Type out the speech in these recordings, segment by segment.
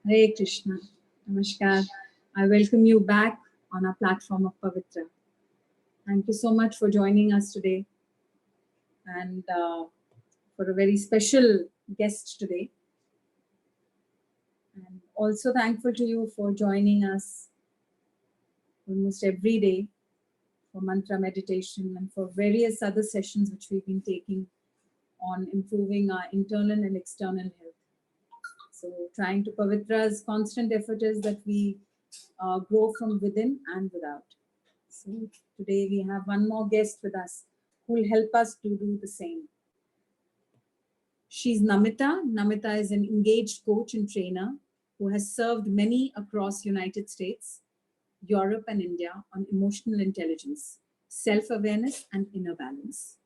Hare Krishna. Namaskar. I welcome you back on our platform of Pavitra. Thank you so much for joining us today and for a very special guest today. And also thankful to you for joining us almost every day for mantra meditation and for various other sessions which we've been taking on improving our internal and external health. So, trying to Pavitra's constant effort is that we grow from within and without. So, today we have one more guest with us who will help us to do the same. She's Namita. Namita is an engaged coach and trainer who has served many across United States, Europe and India on emotional intelligence, self-awareness and inner balance.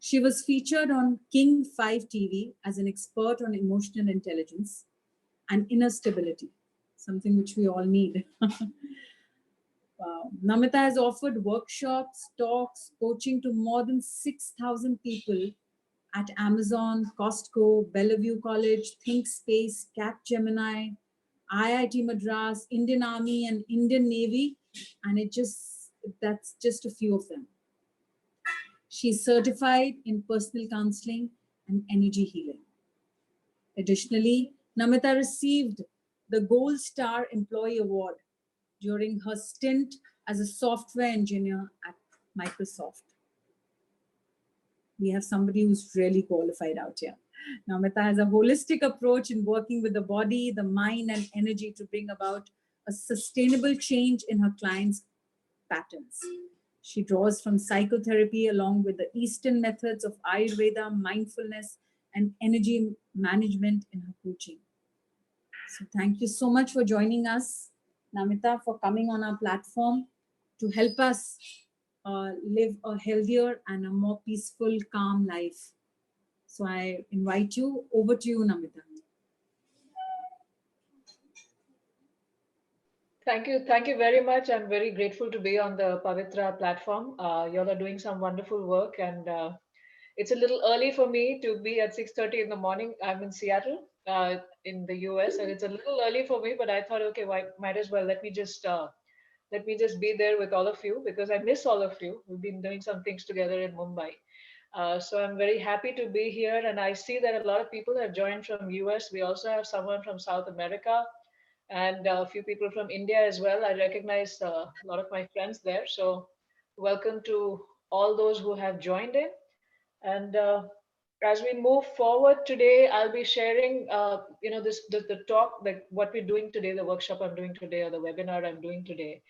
She was featured on King 5 TV as an expert on emotional intelligence and inner stability, something which we all need. Wow. Namita has offered workshops, talks, coaching to more than 6,000 people at Amazon, Costco, Bellevue College, ThinkSpace, Capgemini, IIT Madras, Indian Army and Indian Navy, and that's just a few of them. She's certified in personal counseling and energy healing. Additionally, Namita received the Gold Star Employee Award during her stint as a software engineer at Microsoft. We have somebody who's really qualified out here. Namita has a holistic approach in working with the body, the mind, and energy to bring about a sustainable change in her clients' patterns. She draws from psychotherapy along with the Eastern methods of Ayurveda, mindfulness, and energy management in her coaching. So thank you so much for joining us, Namita, for coming on our platform to help us live a healthier and a more peaceful, calm life. So I invite you, over to you, Namita. Thank you very much. I'm very grateful to be on the Pavitra platform. You all are doing some wonderful work, and it's a little early for me to be at 6:30 in the morning. I'm in Seattle, in the US, and it's a little early for me. But I thought, okay, why, might as well let me just be there with all of you because I miss all of you. We've been doing some things together in Mumbai. So I'm very happy to be here, and I see that a lot of people have joined from US. We also have someone from South America and a few people from India as well. I recognize a lot of my friends there. So welcome to all those who have joined in. And as we move forward today, I'll be sharing, the talk, like what we're doing today, the workshop I'm doing today, or the webinar I'm doing today,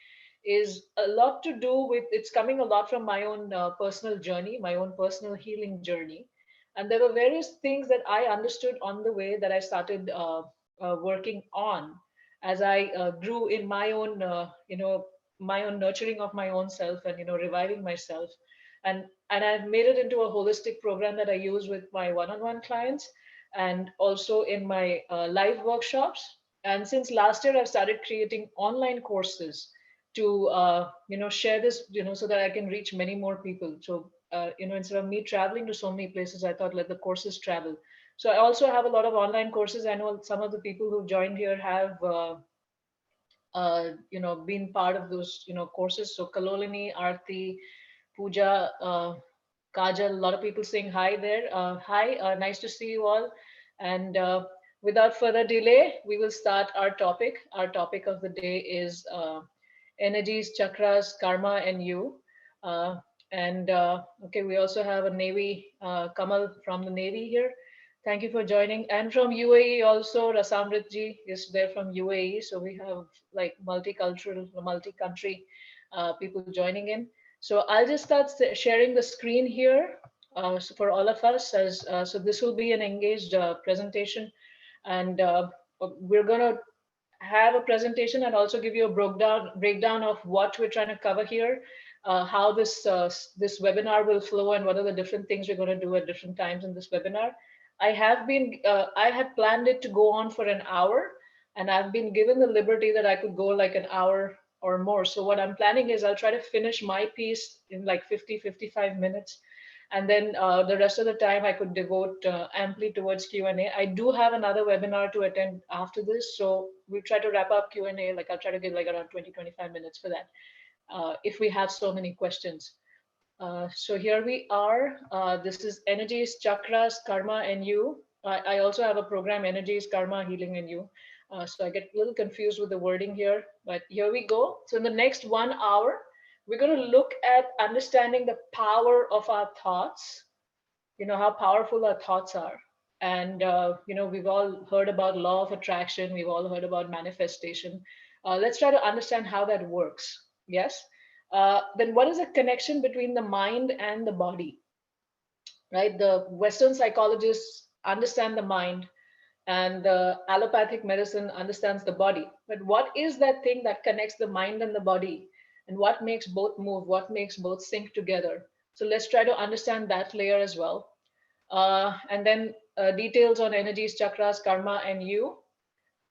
is a lot to do with. It's coming a lot from my own personal journey, my own personal healing journey, and there were various things that I understood on the way that I started working on as I grew in my own, my own nurturing of my own self and reviving myself and I've made it into a holistic program that I use with my one-on-one clients and also in my live workshops. And since last year, I've started creating online courses to share this, so that I can reach many more people. So instead of me traveling to so many places, I thought let the courses travel. So I also have a lot of online courses. I know some of the people who joined here have been part of those courses. So Kalolini, Arti, Pooja, Kajal, a lot of people saying hi there. Hi, nice to see you all. And without further delay, we will start our topic. Our topic of the day is energies, chakras, karma, and you. Okay, we also have a Navy, Kamal from the Navy here. Thank you for joining. And from UAE also, Rasamrit ji is there from UAE. So we have like multicultural, multi-country people joining in. So I'll just start sharing the screen here so for all of us. So this will be an engaged presentation, and we're gonna have a presentation and also give you a breakdown of what we're trying to cover here, how this webinar will flow, and what are the different things we're going to do at different times in this webinar. I had planned it to go on for an hour, and I've been given the liberty that I could go like an hour or more. So what I'm planning is I'll try to finish my piece in like 50, 55 minutes. And then the rest of the time I could devote amply towards Q&A. I do have another webinar to attend after this, so we'll try to wrap up Q&A. Like I'll try to give like around 20-25 minutes for that, if we have so many questions. So here we are. This is energies, chakras, karma, and you. I also have a program, energies, karma, healing, and you. So I get a little confused with the wording here, but here we go. So in the next 1 hour, we're going to look at understanding the power of our thoughts. You know how powerful our thoughts are, and we've all heard about law of attraction. We've all heard about manifestation. Let's try to understand how that works. Yes. Then what is the connection between the mind and the body, right? The Western psychologists understand the mind, and the allopathic medicine understands the body. But what is that thing that connects the mind and the body, and what makes both move, what makes both sync together? So let's try to understand that layer as well. And then details on energies, chakras, karma, and you.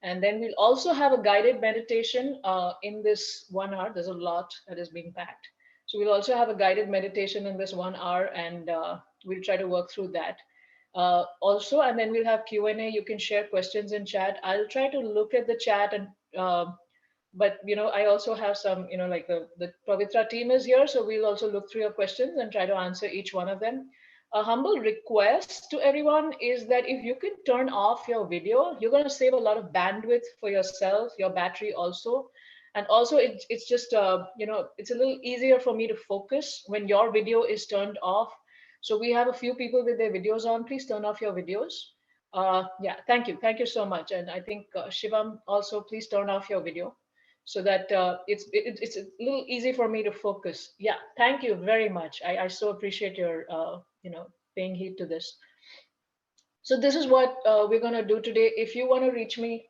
And then we'll also have a guided meditation in this 1 hour. There's a lot that is being packed. So we'll also have a guided meditation in this 1 hour, and we'll try to work through that. Also, and then we'll have Q&A. You can share questions in chat. I'll try to look at the chat, and but I also have some, like the Pavitra team is here, so we'll also look through your questions and try to answer each one of them. A humble request to everyone is that if you can turn off your video, you're going to save a lot of bandwidth for yourself, your battery also. And also it's just, it's a little easier for me to focus when your video is turned off. So we have a few people with their videos on. Please turn off your videos. Yeah, thank you. Thank you so much. And I think Shivam also, please turn off your video so that it's a little easy for me to focus. Yeah, thank you very much. I so appreciate your paying heed to this. So this is what we're going to do today. If you want to reach me,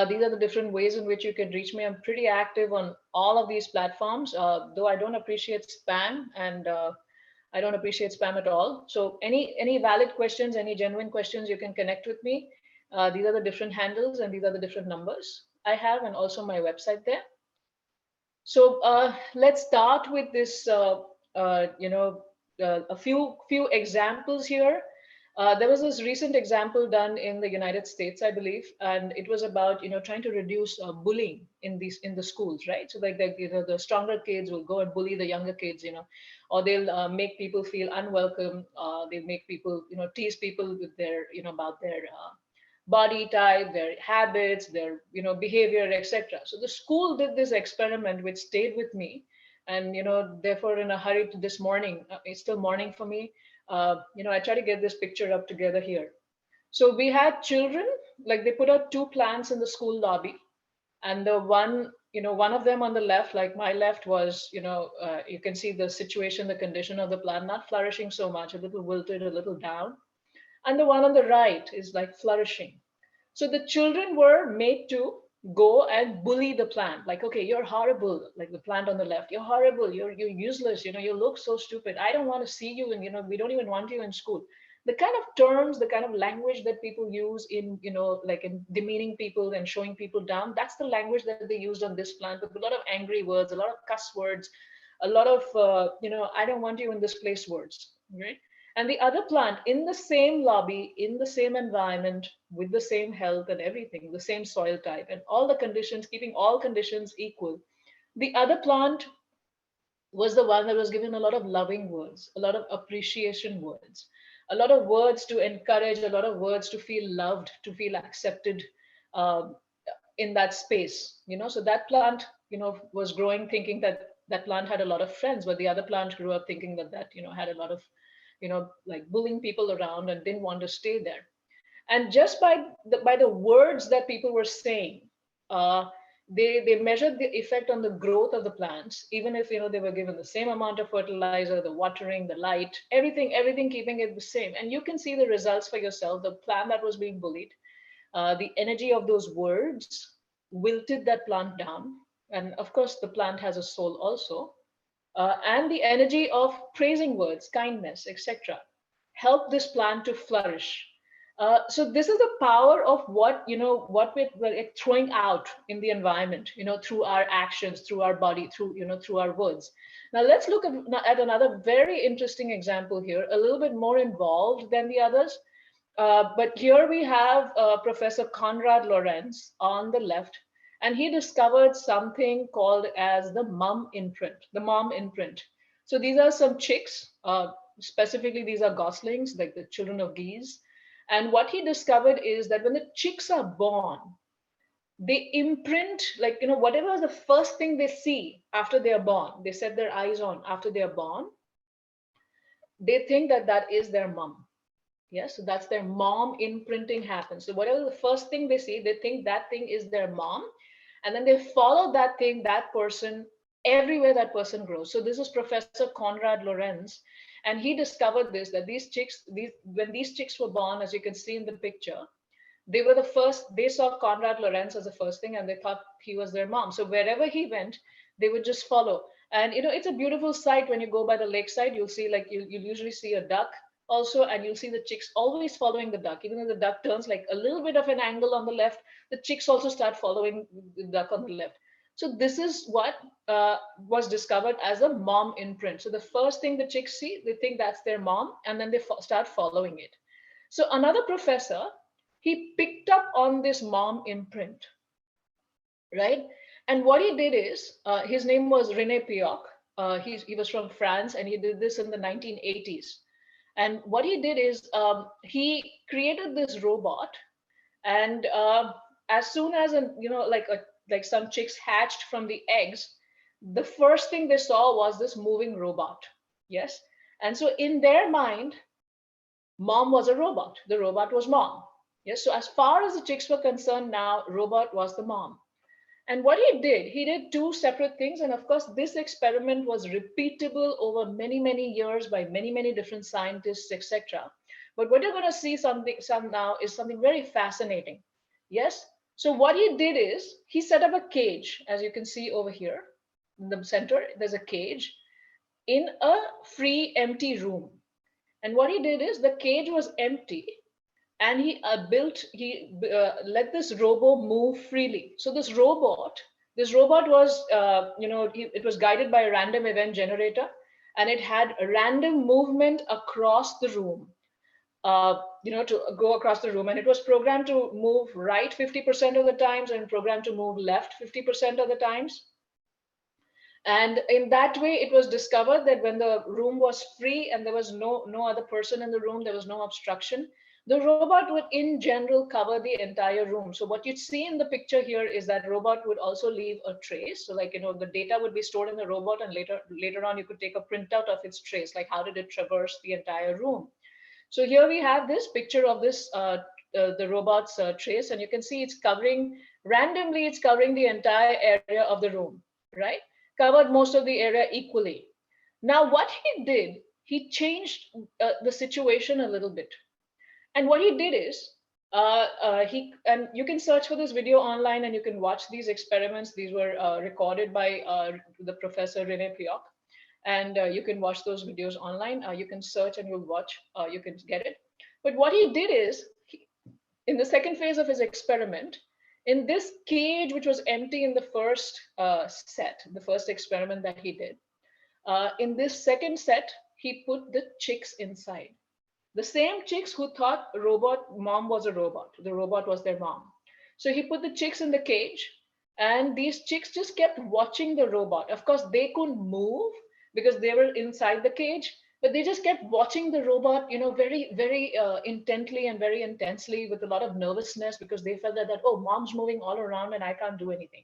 these are the different ways in which you can reach me. I'm pretty active on all of these platforms, though I don't appreciate spam, and I don't appreciate spam at all. So any valid questions, any genuine questions, you can connect with me. These are the different handles, and these are the different numbers I have, and also my website there. So let's start with this, a few examples here. There was this recent example done in the United States, I believe, and it was about trying to reduce bullying in the schools, right? So like the stronger kids will go and bully the younger kids, or they'll make people feel unwelcome. They'll make people tease people with their about their body type, their habits, their behavior, etc. So the school did this experiment, which stayed with me, and therefore in a hurry to this morning, it's still morning for me. I try to get this picture up together here. So we had children, like they put out two plants in the school lobby, and the one of them on the left, like my left, was you can see the situation, the condition of the plant, not flourishing so much, a little wilted, a little down, and the one on the right is like flourishing. So the children were made to go and bully the plant, like, okay, you're horrible, like the plant on the left, you're horrible, you're useless, you look so stupid, I don't want to see you, and we don't even want you in school. The kind of terms, the kind of language that people use in like in demeaning people and showing people down, that's the language that they used on this plant, with a lot of angry words, a lot of cuss words, a lot of I don't want you in this place words, right? And the other plant in the same lobby, in the same environment, with the same health and everything, the same soil type and all the conditions, keeping all conditions equal. The other plant was the one that was given a lot of loving words, a lot of appreciation words, a lot of words to encourage, a lot of words to feel loved, to feel accepted um, in that space. So that plant, was growing thinking that that plant had a lot of friends, but the other plant grew up thinking that had a lot of like bullying people around and didn't want to stay there. And just by the words that people were saying, uh, they measured the effect on the growth of the plants, even if they were given the same amount of fertilizer, the watering, the light, everything keeping it the same. And you can see the results for yourself. The plant that was being bullied, the energy of those words wilted that plant down. And of course, the plant has a soul also, and the energy of praising words, kindness, etc., help this plant to flourish. So this is the power of what, what we're like throwing out in the environment, through our actions, through our body, through our words. Now let's look at another very interesting example here, a little bit more involved than the others. But here we have Professor Konrad Lorenz on the left, and he discovered something called as the mom imprint. The mom imprint. So these are some chicks. Specifically, these are goslings, like the children of geese. And what he discovered is that when the chicks are born, they imprint, like, whatever is the first thing they see after they are born, they set their eyes on after they are born, they think that that is their mom. Yes, so that's their mom imprinting happens. So whatever the first thing they see, they think that thing is their mom, and then they follow that thing, that person, everywhere that person grows. So this is Professor Konrad Lorenz, and he discovered this, that these chicks, when these chicks were born, as you can see in the picture, they were the first, they saw Konrad Lorenz as the first thing, and they thought he was their mom. So wherever he went, they would just follow. And it's a beautiful sight when you go by the lakeside. You'll see, like, you'll usually see a duck also, and you'll see the chicks always following the duck. Even though the duck turns like a little bit of an angle on the left, the chicks also start following the duck on the left. So this is what was discovered as a mom imprint. So the first thing the chicks see, they think that's their mom, and then they start following it. So another professor, he picked up on this mom imprint, right? And what he did is, his name was René Pioch. He was from France, and he did this in the 1980s. And what he did is, he created this robot, and as soon as like some chicks hatched from the eggs, the first thing they saw was this moving robot. Yes, and so in their mind, mom was a robot. The robot was mom. Yes, so as far as the chicks were concerned, now robot was the mom. And what he did two separate things. And of course, this experiment was repeatable over many, many years by many, many different scientists, etc. But what you're going to see some now is something very fascinating. Yes. So what he did is he set up a cage, as you can see over here in the center. There's a cage in a free, empty room. And what he did is the cage was empty, and he let this robot move freely. So this robot was it was guided by a random event generator, and it had a random movement across the room, to go across the room, and it was programmed to move right 50% of the times and programmed to move left 50% of the times. And in that way, it was discovered that when the room was free and there was no other person in the room, there was no obstruction, the robot would in general cover the entire room. So what you'd see in the picture here is that robot would also leave a trace. So, like, the data would be stored in the robot, and later on you could take a printout of its trace, like how did it traverse the entire room. So here we have this picture of this the robot's trace, and you can see it's covering randomly, it's covering the entire area of the room, right? Covered most of the area equally. Now what he did, he changed the situation a little bit. And what he did is, and you can search for this video online, and you can watch these experiments. These were recorded by the Professor René Pioch, and you can watch those videos online. You can search and you'll watch, you can get it. But what he did is, in the second phase of his experiment, in this cage, which was empty in the first the first experiment that he did, in this second set, he put the chicks inside. The same chicks who thought mom was a robot. The robot was their mom. So he put the chicks in the cage, and these chicks just kept watching the robot. Of course, they couldn't move because they were inside the cage, but they just kept watching the robot, very, very intently and very intensely, with a lot of nervousness, because they felt that, oh, mom's moving all around and I can't do anything.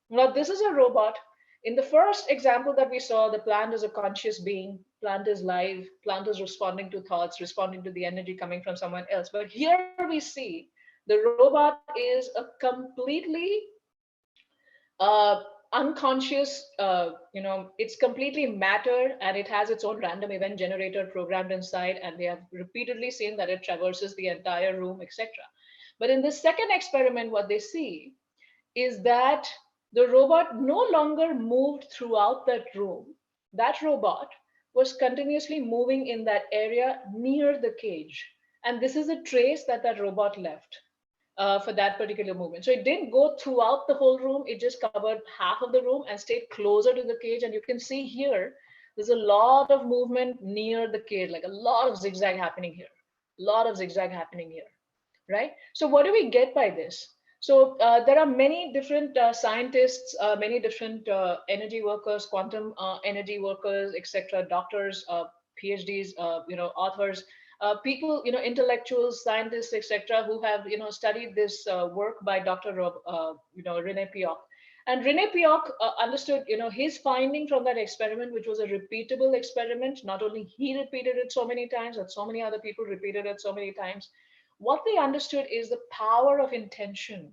Now, this is a robot. In the first example that we saw, the plant is a conscious being, plant is live, plant is responding to thoughts, responding to the energy coming from someone else. But here we see the robot is a completely unconscious, it's completely matter, and it has its own random event generator programmed inside, and they have repeatedly seen that it traverses the entire room, etc. But in the second experiment, what they see is that the robot no longer moved throughout that room. That robot was continuously moving in that area near the cage. And this is a trace that that robot left for that particular movement. So it didn't go throughout the whole room. It just covered half of the room and stayed closer to the cage. And you can see here, there's a lot of movement near the cage, like a lot of zigzag happening here, a lot of zigzag happening here, right? So what do we get by this? So there are many different scientists, many different energy workers, quantum energy workers, etc., doctors, PhDs, authors, people, intellectuals, scientists, etc., who have, studied this work by Dr. Rene Piot. And Rene Piot understood, his finding from that experiment, which was a repeatable experiment. Not only he repeated it so many times, but so many other people repeated it so many times. What they understood is the power of intention.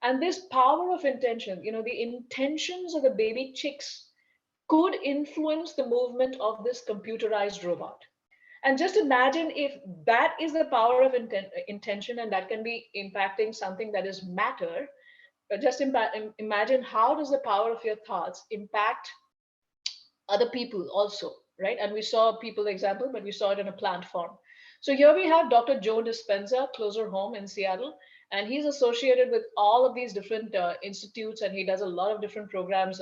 And this power of intention, the intentions of the baby chicks could influence the movement of this computerized robot. And just imagine if that is the power of intention, and that can be impacting something that is matter. Just imagine, how does the power of your thoughts impact other people also, right? And we saw a people example, but we saw it in a plant form. So here we have Dr. Joe Dispenza, closer home in Seattle, and he's associated with all of these different institutes, and he does a lot of different programs,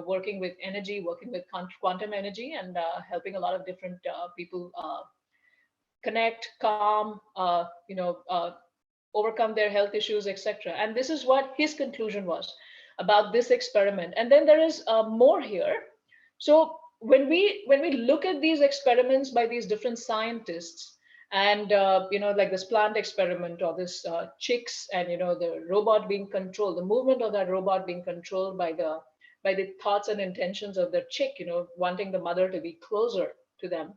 working with energy, working with quantum energy, and helping a lot of different people connect, calm, overcome their health issues, etc. And this is what his conclusion was about this experiment. And then there is more here. So when we look at these experiments by these different scientists, and like this plant experiment, or this chicks, and the robot being controlled, the movement of that robot being controlled by the thoughts and intentions of the chick, wanting the mother to be closer to them.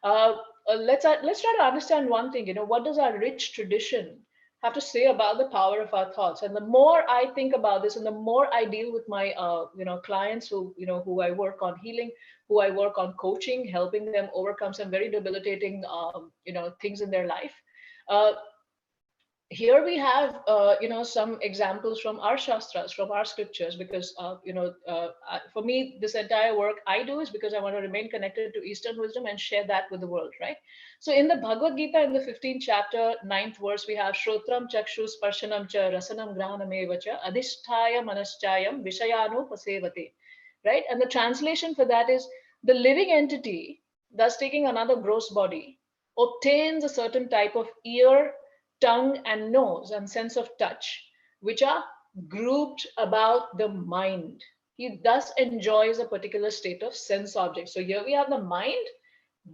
Uh, let's try to understand one thing. What does our rich tradition have to say about the power of our thoughts? And the more I think about this, and the more I deal with my clients who I work on healing, who I work on coaching, helping them overcome some very debilitating things in their life. Uh, Here we have some examples from our shastras, from our scriptures, because for me, this entire work I do is because I want to remain connected to Eastern wisdom and share that with the world, right? So in the Bhagavad Gita, in the 15th chapter, 9th verse, we have Shrotram Chakshu Sparshanam Cha Rasanam Grahanam Eva Cha Adhisthaya Manaschayam Vishayanu Pasevate, right? And the translation for that is, the living entity, thus taking another gross body, obtains a certain type of ear, tongue, and nose, and sense of touch, which are grouped about the mind. He thus enjoys a particular state of sense object. So here we have the mind.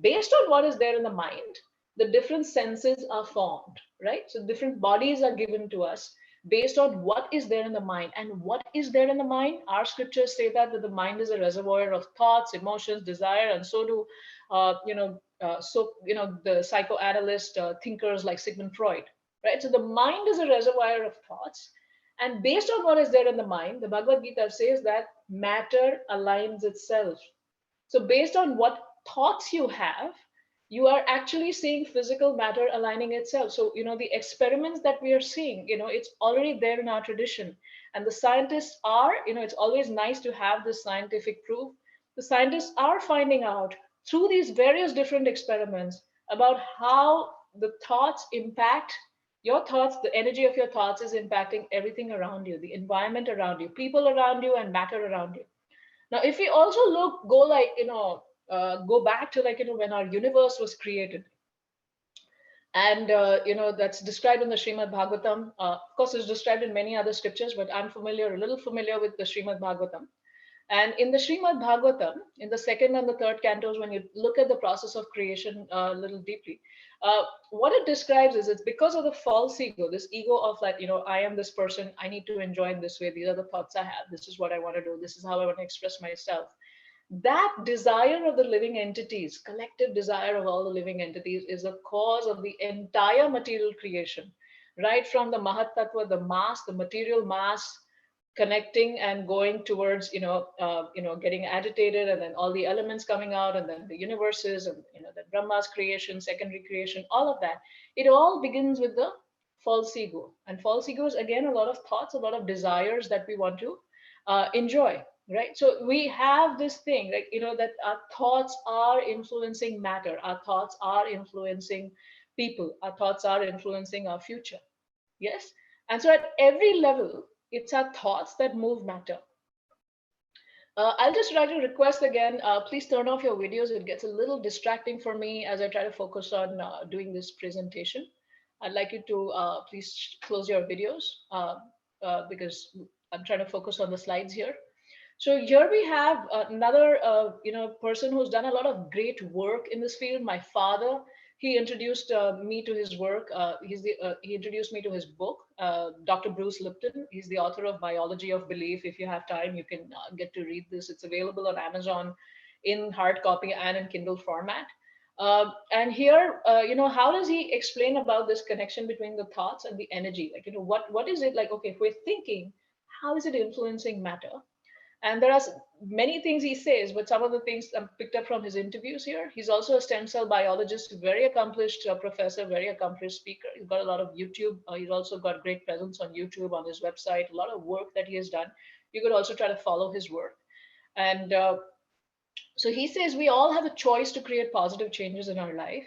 Based on what is there in the mind, the different senses are formed, right? So different bodies are given to us based on what is there in the mind. And what is there in the mind? Our scriptures say that the mind is a reservoir of thoughts, emotions, desire, and so do, the psychoanalyst thinkers like Sigmund Freud, right? So the mind is a reservoir of thoughts. And based on what is there in the mind, the Bhagavad Gita says that matter aligns itself. So based on what thoughts you have, you are actually seeing physical matter aligning itself. So, the experiments that we are seeing, it's already there in our tradition. And the scientists are, it's always nice to have this scientific proof. The scientists are finding out through these various different experiments about how the thoughts impact your thoughts. The energy of your thoughts is impacting everything around you, the environment around you, people around you, and matter around you. Now, if we also go back to, when our universe was created, and that's described in the Srimad Bhagavatam. Of course, it's described in many other scriptures, but I'm a little familiar with the Srimad Bhagavatam. And in the Srimad Bhagavatam, in the second and the third cantos, when you look at the process of creation a little deeply, what it describes is, it's because of the false ego, this ego of that, I am this person, I need to enjoy in this way, these are the thoughts I have, this is what I want to do, this is how I want to express myself. That desire of the living entities, collective desire of all the living entities, is the cause of the entire material creation, right from the Mahat Tattva, the mass, the material mass, connecting and going towards getting agitated, and then all the elements coming out, and then the universes, and the Brahma's creation, secondary creation, all of that. It all begins with the false ego. And false ego is, again, a lot of thoughts, a lot of desires that we want to enjoy, right? So we have this thing, that our thoughts are influencing matter, our thoughts are influencing people. Our thoughts are influencing our future. Yes. And so at every level, it's our thoughts that move matter. I'll just try to request again, please turn off your videos. It gets a little distracting for me as I try to focus on doing this presentation. I'd like you to please close your videos because I'm trying to focus on the slides here. So here we have another, person who's done a lot of great work in this field. My father, he introduced me to his work. He introduced me to his book, Dr. Bruce Lipton. He's the author of Biology of Belief. If you have time, you can get to read this. It's available on Amazon in hard copy and in Kindle format. And here, how does he explain about this connection between the thoughts and the energy? Like, what is it like? Okay, if we're thinking, how is it influencing matter? And there are many things he says, but some of the things I picked up from his interviews here. He's also a stem cell biologist, very accomplished professor, very accomplished speaker. He's got a lot of YouTube. He's also got great presence on YouTube, on his website, a lot of work that he has done. You could also try to follow his work. And so he says we all have a choice to create positive changes in our life.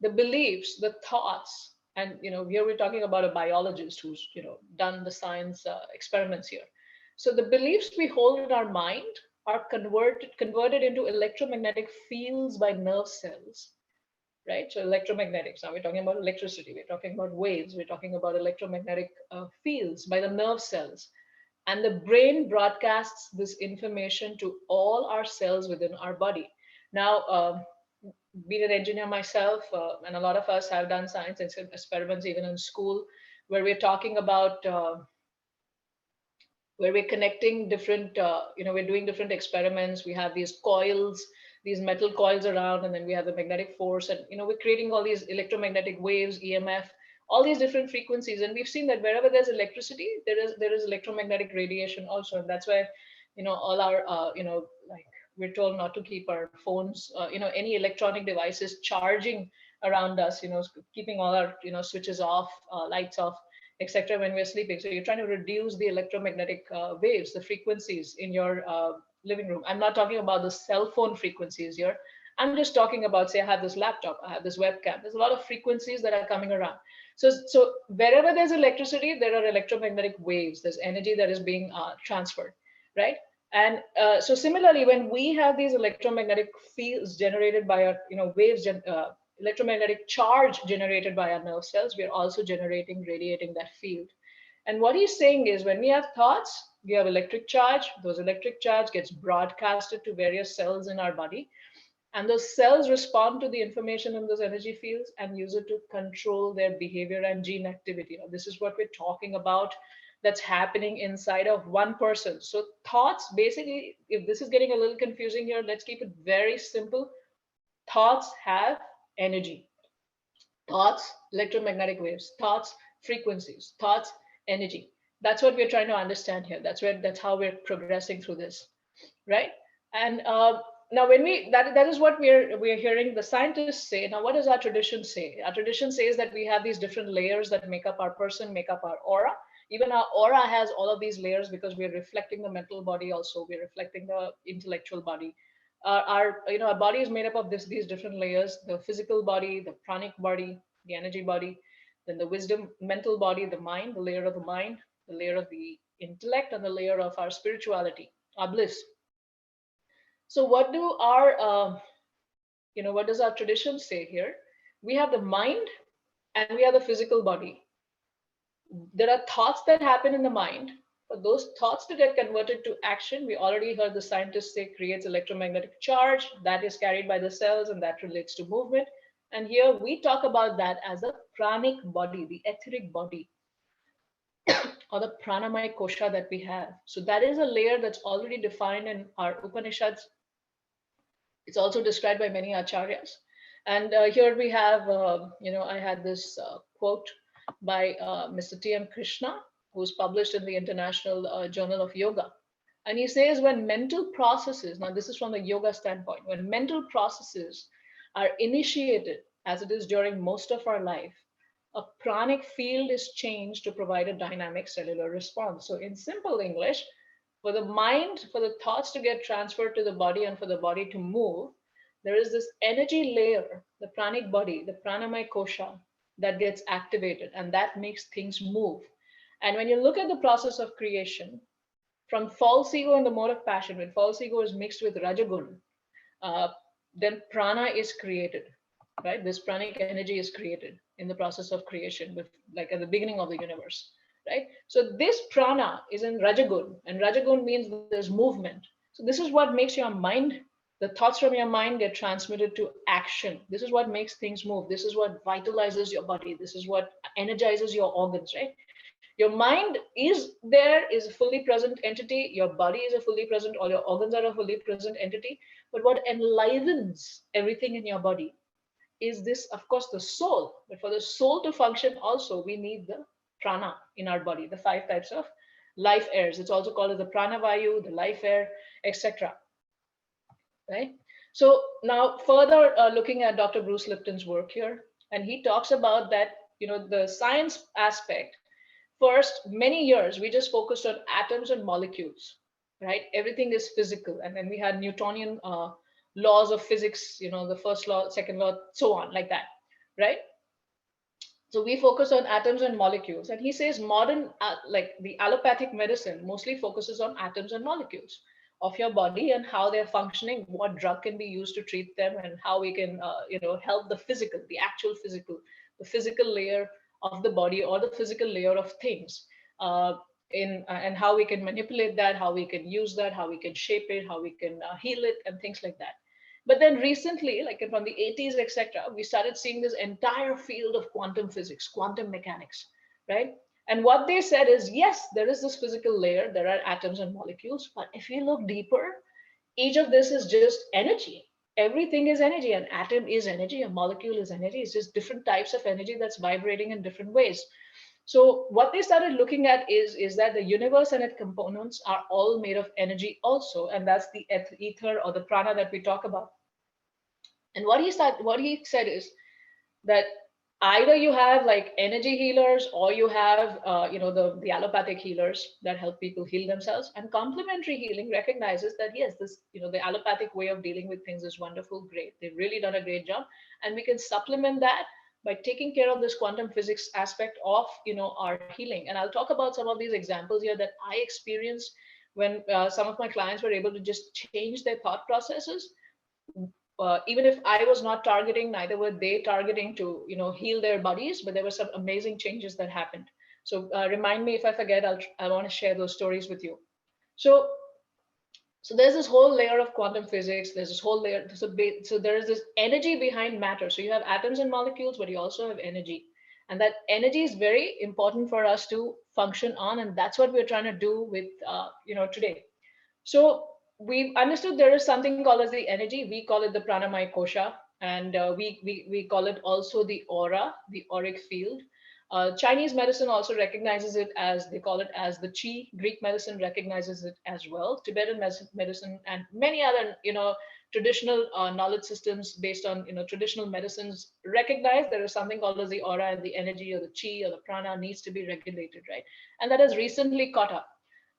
The beliefs, the thoughts, and here we're talking about a biologist who's done the science experiments here. So the beliefs we hold in our mind are converted into electromagnetic fields by nerve cells, right? So electromagnetics. Now we're talking about electricity. We're talking about waves. We're talking about electromagnetic fields by the nerve cells, and the brain broadcasts this information to all our cells within our body. Now, being an engineer myself, and a lot of us have done science experiments even in school, where we're talking about where we're connecting different, we're doing different experiments. We have these coils, these metal coils around, and then we have the magnetic force, and we're creating all these electromagnetic waves, EMF, all these different frequencies. And we've seen that wherever there's electricity, there is electromagnetic radiation also, and that's why all our like we're told not to keep our phones, any electronic devices charging around us, keeping all our switches off, lights off, etc. when we're sleeping. So you're trying to reduce the electromagnetic waves, the frequencies in your living room. I'm not talking about the cell phone frequencies here. I'm just talking about, say, I have this laptop, I have this webcam. There's a lot of frequencies that are coming around. So wherever there's electricity, there are electromagnetic waves. There's energy that is being transferred, right? And so similarly, when we have these electromagnetic fields generated by our, waves, electromagnetic charge generated by our nerve cells, we are also radiating that field. And what he's saying is when we have thoughts, we have electric charge. Those electric charge gets broadcasted to various cells in our body. And those cells respond to the information in those energy fields and use it to control their behavior and gene activity. Now, this is what we're talking about that's happening inside of one person. So thoughts, basically, if this is getting a little confusing here, let's keep it very simple. Thoughts have energy. Thoughts, electromagnetic waves. Thoughts, frequencies. Thoughts, energy. That's what we're trying to understand here. That's how we're progressing through this, right? And now when that is what we're hearing the scientists say. Now what does our tradition say? Our tradition says that we have these different layers that make up our person, make up our aura. Even our aura has all of these layers because we're reflecting the mental body, also we're reflecting the intellectual body. Our body is made up of these different layers: the physical body, the pranic body, the energy body, then the wisdom mental body, the mind, the layer of the mind, the layer of the intellect, and the layer of our spirituality, our bliss. So what do what does our tradition say here? We have the mind and we have the physical body. There are thoughts that happen in the mind. For those thoughts to get converted to action, we already heard the scientists say creates electromagnetic charge that is carried by the cells, and that relates to movement. And here we talk about that as the pranic body, the etheric body, or the pranamaya kosha that we have. So that is a layer that's already defined in our Upanishads. It's also described by many acharyas. And here we have, I had this quote by Mr. T.M. Krishna, who's published in the International Journal of Yoga. And he says when mental processes, now this is from the yoga standpoint, when mental processes are initiated, as it is during most of our life, a pranic field is changed to provide a dynamic cellular response. So in simple English, for the mind, for the thoughts to get transferred to the body and for the body to move, there is this energy layer, the pranic body, the pranamaya kosha, that gets activated, and that makes things move. And when you look at the process of creation, from false ego and the mode of passion, when false ego is mixed with rajagun, uh, then prana is created, right? This pranic energy is created in the process of creation, with like at the beginning of the universe, right? So this prana is in rajagun, and rajagun means there's movement. So this is what makes your mind, the thoughts from your mind get transmitted to action. This is what makes things move. This is what vitalizes your body. This is what energizes your organs, right? Your mind is there, is a fully present entity. Your body is a fully present, all your organs are a fully present entity. But what enlivens everything in your body is this, of course, the soul. But for the soul to function, also, we need the prana in our body, the five types of life airs. It's also called as the prana vayu, the life air, etc. Right? So now, further looking at Dr. Bruce Lipton's work here, and he talks about that, the science aspect. First, many years we just focused on atoms and molecules, right? Everything is physical, and then we had Newtonian laws of physics, the first law, second law, so on, like that, right? So we focus on atoms and molecules, and he says modern, like the allopathic medicine, mostly focuses on atoms and molecules of your body and how they're functioning, what drug can be used to treat them, and how we can, help the physical, the actual physical, the physical layer of the body, or the physical layer of things, and how we can manipulate that, how we can use that, how we can shape it, how we can heal it, and things like that. But then recently, like from the 80s, etc., we started seeing this entire field of quantum physics, quantum mechanics, right? And what they said is, yes, there is this physical layer, there are atoms and molecules, but if you look deeper, each of this is just energy. Everything is energy. An atom is energy, a molecule is energy. It's just different types of energy that's vibrating in different ways. So what they started looking at is that the universe and its components are all made of energy also, and that's the ether or the prana that we talk about. And what he said is that either you have like energy healers, or you have the allopathic healers that help people heal themselves. And complementary healing recognizes that yes, this, the allopathic way of dealing with things is wonderful, great, they've really done a great job, and we can supplement that by taking care of this quantum physics aspect of our healing. And I'll talk about some of these examples here that I experienced when some of my clients were able to just change their thought processes. Even if I was not targeting, neither were they targeting to heal their bodies, but there were some amazing changes that happened. So remind me if I forget. I want to share those stories with you. So there's this whole layer of quantum physics. There's this whole layer. So there is this energy behind matter. So you have atoms and molecules, but you also have energy, and that energy is very important for us to function on, and that's what we're trying to do with today. So we understood there is something called as the energy. We call it the pranamaya kosha, and we call it also the aura, the auric field. Chinese medicine also recognizes it as, they call it as the chi. Greek medicine recognizes it as well. Tibetan medicine and many other traditional knowledge systems based on traditional medicines recognize there is something called as the aura, and the energy or the chi or the prana needs to be regulated, right? And that has recently caught up.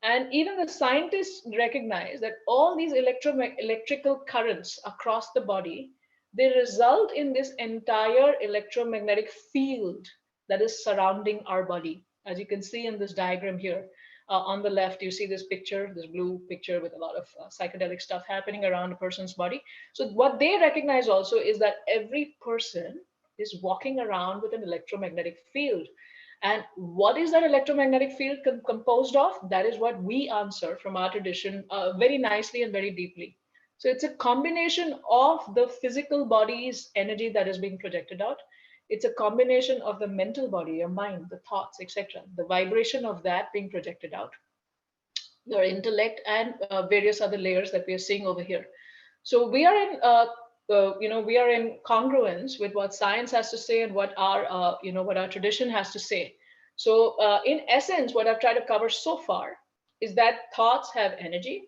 And even the scientists recognize that all these electrical currents across the body, they result in this entire electromagnetic field that is surrounding our body. As you can see in this diagram here, on the left, you see this picture, this blue picture with a lot of psychedelic stuff happening around a person's body. So what they recognize also is that every person is walking around with an electromagnetic field. And what is that electromagnetic field composed of? That is what we answer from our tradition very nicely and very deeply. So it's a combination of the physical body's energy that is being projected out. It's a combination of the mental body, your mind, the thoughts, etc. The vibration of that being projected out, your intellect, and various other layers that we are seeing over here. So we are in we are in congruence with what science has to say and what our what our tradition has to say. So in essence, what I've tried to cover so far is that thoughts have energy.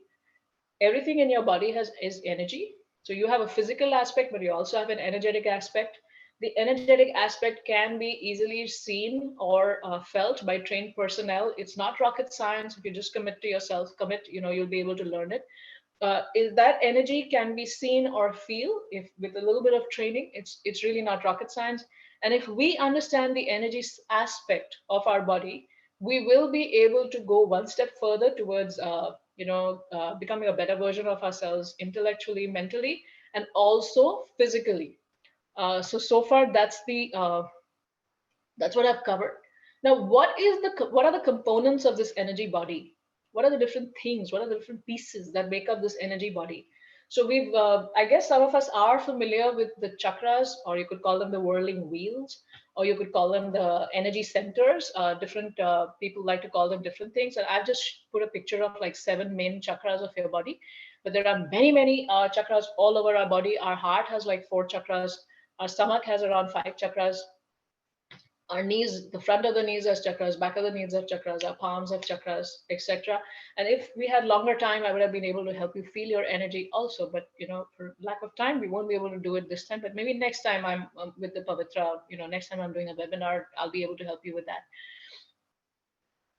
Everything in your body is energy. So you have a physical aspect, but you also have an energetic aspect. The energetic aspect can be easily seen or felt by trained personnel. It's not rocket science. If you just commit to yourself, you'll be able to learn it. is that energy can be seen or feel if with a little bit of training. It's really not rocket science. And if we understand the energy aspect of our body, we will be able to go one step further towards becoming a better version of ourselves, intellectually, mentally, and also physically. So far that's what I've covered. Now, what are the components of this energy body? What are the different things? What are the different pieces that make up this energy body? So I guess some of us are familiar with the chakras, or you could call them the whirling wheels, or you could call them the energy centers. Different people like to call them different things. And I've just put a picture of like 7 main chakras of your body, but there are many, many chakras all over our body. Our heart has like 4 chakras. Our stomach has around 5 chakras. Our knees, the front of the knees has chakras, back of the knees have chakras, our palms have chakras, etc. And if we had longer time, I would have been able to help you feel your energy also. But for lack of time, we won't be able to do it this time. But maybe next time I'm with the Pavitra, next time I'm doing a webinar, I'll be able to help you with that.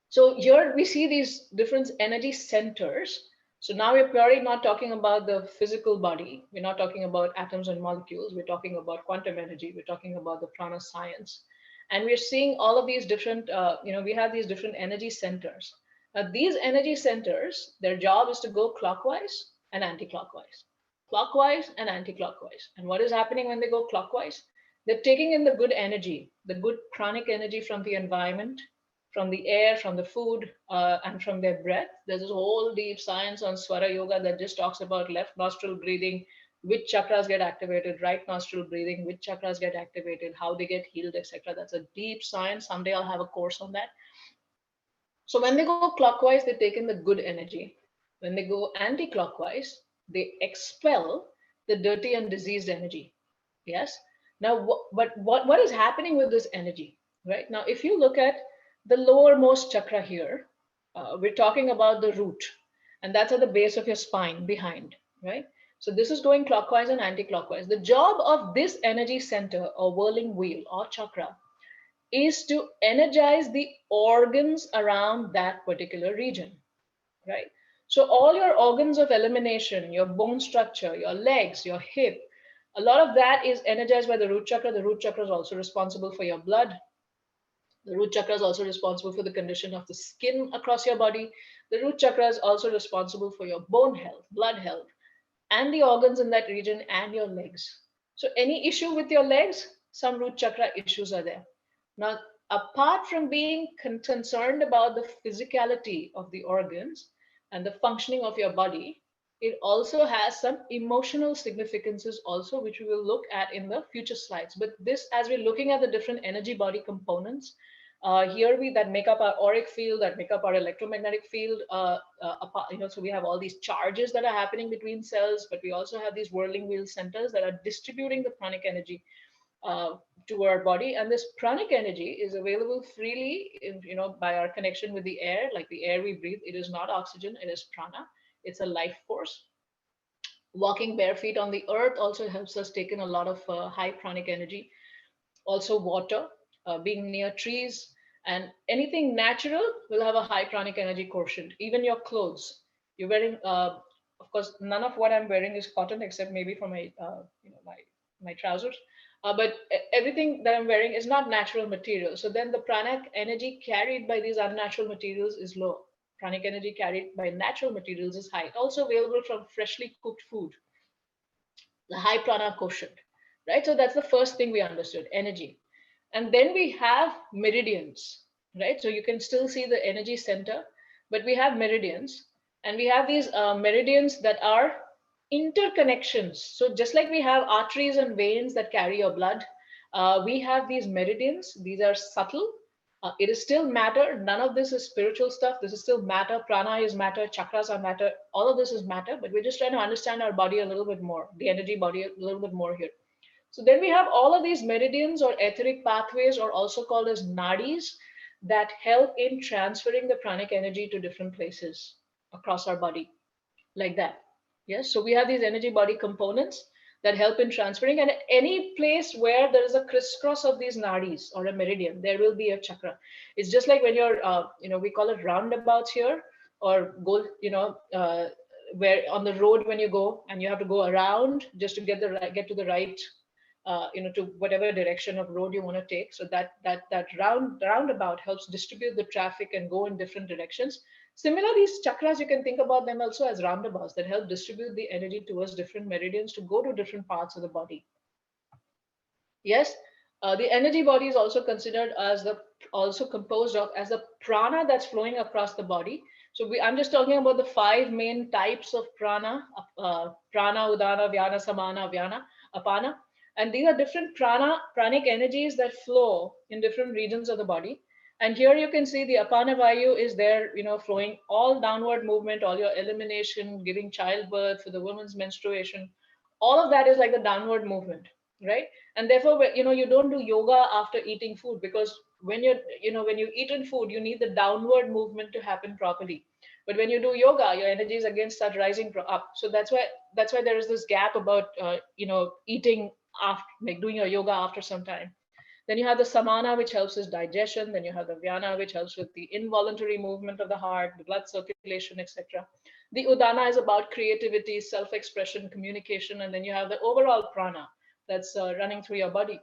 So here we see these different energy centers. So now we're purely not talking about the physical body. We're not talking about atoms and molecules. We're talking about quantum energy. We're talking about the prana science. And we're seeing all of these different, we have these different energy centers. Now, these energy centers, their job is to go clockwise and anti-clockwise, clockwise and anti-clockwise. And what is happening when they go clockwise? They're taking in the good energy, the good pranic energy from the environment, from the air, from the food, and from their breath. There's this whole deep science on Swara Yoga that just talks about left nostril breathing, which chakras get activated, right nostril breathing, which chakras get activated, how they get healed, etc. That's a deep science. Someday I'll have a course on that. So when they go clockwise, they take in the good energy. When they go anti-clockwise, they expel the dirty and diseased energy. Yes. Now, what is happening with this energy, right? Now, if you look at the lowermost chakra here, we're talking about the root, and that's at the base of your spine behind, right? So this is going clockwise and anti-clockwise. The job of this energy center or whirling wheel or chakra is to energize the organs around that particular region, right? So all your organs of elimination, your bone structure, your legs, your hip, a lot of that is energized by the root chakra. The root chakra is also responsible for your blood. The root chakra is also responsible for the condition of the skin across your body. The root chakra is also responsible for your bone health, blood health, and the organs in that region and your legs. So any issue with your legs, some root chakra issues are there. Now, apart from being concerned about the physicality of the organs and the functioning of your body, it also has some emotional significances also, which we will look at in the future slides. But this, as we're looking at the different energy body components, here we that make up our auric field, that make up our electromagnetic field. So we have all these charges that are happening between cells, but we also have these whirling wheel centers that are distributing the pranic energy to our body. And this pranic energy is available freely, by our connection with the air, like the air we breathe. It is not oxygen; it is prana. It's a life force. Walking bare feet on the earth also helps us take in a lot of high pranic energy. Also water, being near trees, and anything natural will have a high pranic energy quotient. Even your clothes you're wearing, of course none of what I'm wearing is cotton except maybe for my my trousers, but everything that I'm wearing is not natural material. So then the pranic energy carried by these unnatural materials is low. Pranic energy carried by natural materials is high. Also available from freshly cooked food, the high prana quotient, right? So that's the first thing we understood, energy. And then we have meridians, right? So you can still see the energy center, but we have meridians, and we have these meridians that are interconnections. So just like we have arteries and veins that carry your blood, we have these meridians. These are subtle. It is still matter. None of this is spiritual stuff. This is still matter. Prana is matter. Chakras are matter. All of this is matter, but we're just trying to understand our body a little bit more, the energy body a little bit more here. So then we have all of these meridians or etheric pathways, or also called as nadis, that help in transferring the pranic energy to different places across our body, like that. Yes, so we have these energy body components that help in transferring, and any place where there is a crisscross of these nadis or a meridian, there will be a chakra. It's just like when you're, we call it roundabouts here, or gold, where on the road when you go and you have to go around just to get to the right, to whatever direction of road you want to take. So that roundabout helps distribute the traffic and go in different directions. Similar, these chakras, you can think about them also as roundabouts that help distribute the energy towards different meridians to go to different parts of the body. Yes, the energy body is also considered as the also composed of as the prana that's flowing across the body. So I'm just talking about the five main types of prana: prana, udana, vyana, samana, vyana, apana. And these are different pranic energies that flow in different regions of the body. And here you can see the apana vayu is there, flowing all downward movement, all your elimination, giving childbirth, for the woman's menstruation. All of that is like the downward movement, right? And therefore, you don't do yoga after eating food, because when you eat in food, you need the downward movement to happen properly. But when you do yoga, your energies again start rising up. So that's why there is this gap about eating after, like doing your yoga after some time. Then you have the samana, which helps with digestion. Then you have the vyana, which helps with the involuntary movement of the heart, the blood circulation, etc. The udana is about creativity, self-expression, communication. And then you have the overall prana that's running through your body.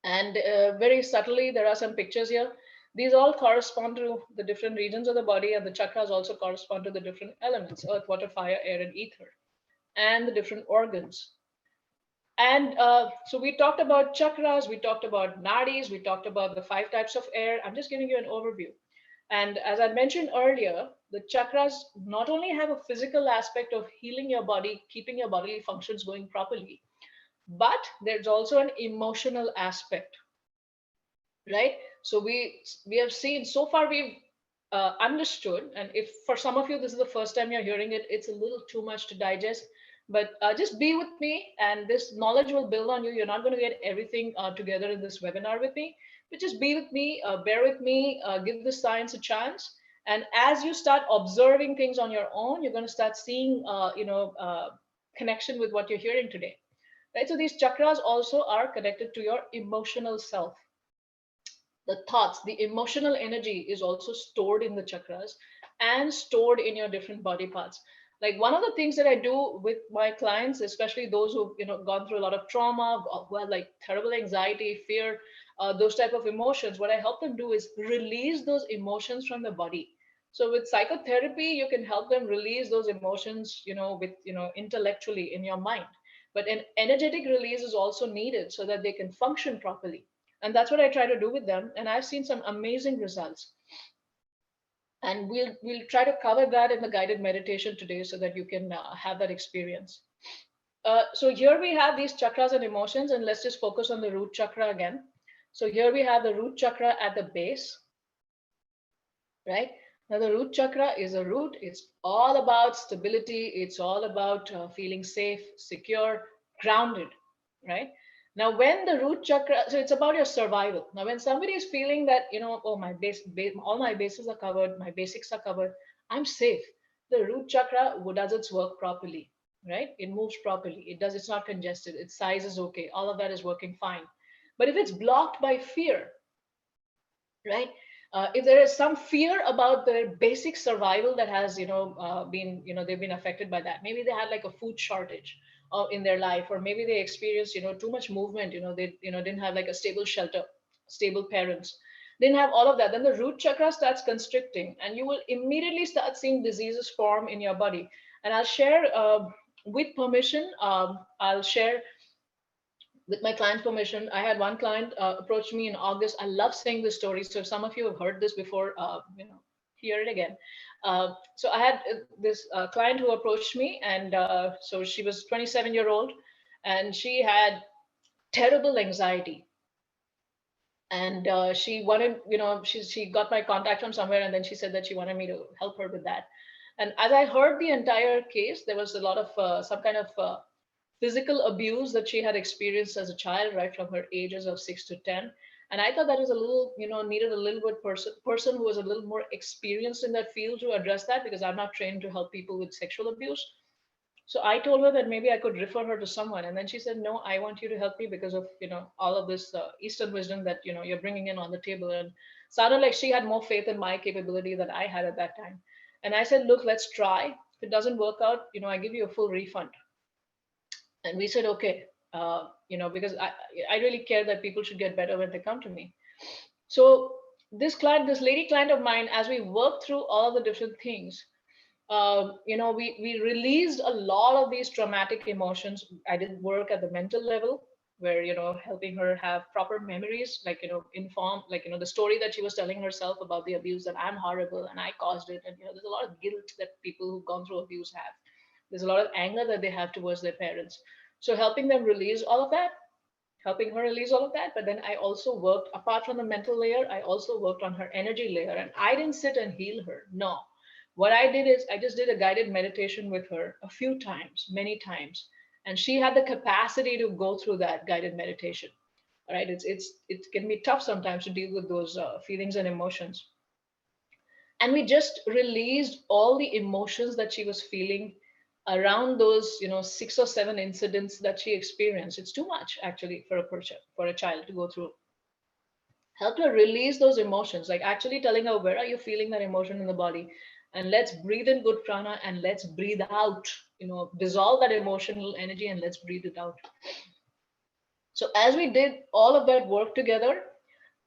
And very subtly, there are some pictures here. These all correspond to the different regions of the body, and the chakras also correspond to the different elements: earth, water, fire, air, and ether, and the different organs. And so we talked about chakras, we talked about nadis, we talked about the five types of air. I'm just giving you an overview. And as I mentioned earlier, the chakras not only have a physical aspect of healing your body, keeping your bodily functions going properly, but there's also an emotional aspect, right? So we have seen so far, we've understood, and if for some of you this is the first time you're hearing it, it's a little too much to digest. But just be with me, and this knowledge will build on you. You're not going to get everything together in this webinar with me, but just be with me, bear with me, give the science a chance. And as you start observing things on your own, you're going to start seeing connection with what you're hearing today, right? So these chakras also are connected to your emotional self. The thoughts, the emotional energy is also stored in the chakras and stored in your different body parts. Like, one of the things that I do with my clients, especially those who've gone through a lot of trauma, who have like terrible anxiety, fear, those type of emotions, what I help them do is release those emotions from the body. So with psychotherapy, you can help them release those emotions, with intellectually in your mind. But an energetic release is also needed so that they can function properly. And that's what I try to do with them, and I've seen some amazing results. And we'll try to cover that in the guided meditation today, so that you can have that experience. So here we have these chakras and emotions, and let's just focus on the root chakra again. So here we have the root chakra at the base, right? Now the root chakra is a root. It's all about stability. It's all about feeling safe, secure, grounded, right? Now, when the root chakra, so it's about your survival. Now, when somebody is feeling that, oh, all my bases are covered, my basics are covered, I'm safe. The root chakra does its work properly, right? It moves properly. It's not congested. Its size is okay. All of that is working fine. But if it's blocked by fear, right? If there is some fear about their basic survival that has, they've been affected by that. Maybe they had like a food shortage in their life, or maybe they experienced, too much movement. They, didn't have like a stable shelter, stable parents, didn't have all of that. Then the root chakra starts constricting, and you will immediately start seeing diseases form in your body. And I'll share, with permission, I'll share with my client's permission. I had one client approach me in August. I love saying this story. So if some of you have heard this before, hear it again. So I had this client who approached me, and so she was 27-year-old, and she had terrible anxiety. And she wanted, she got my contact from somewhere, and then she said that she wanted me to help her with that. And as I heard the entire case, there was a lot of some kind of physical abuse that she had experienced as a child, right from her ages of 6 to 10. And I thought that was a little, needed a little bit person who was a little more experienced in that field to address that, because I'm not trained to help people with sexual abuse. So I told her that maybe I could refer her to someone. And then she said, no, I want you to help me because of, all of this Eastern wisdom that, you're bringing in on the table. And sounded like she had more faith in my capability than I had at that time. And I said, look, let's try. If it doesn't work out, I give you a full refund. And we said, okay, because I really care that people should get better when they come to me. So this lady client of mine, as we worked through all the different things, we released a lot of these traumatic emotions. I did work at the mental level, where helping her have proper memories, like inform, like the story that she was telling herself about the abuse, that I'm horrible and I caused it. And there's a lot of guilt that people who've gone through abuse have. There's a lot of anger that they have towards their parents. So helping them release all of that, helping her release all of that. But then I also worked, apart from the mental layer, I also worked on her energy layer. And I didn't sit and heal her. No. What I did is I just did a guided meditation with her a few times, many times. And she had the capacity to go through that guided meditation. All right. It can be tough sometimes to deal with those feelings and emotions. And we just released all the emotions that she was feeling around those 6 or 7 incidents that she experienced. It's too much actually for a person, for a child to go through. Help her release those emotions, like actually telling her, where are you feeling that emotion in the body, and let's breathe in good prana and let's breathe out, dissolve that emotional energy and let's breathe it out. So as we did all of that work together,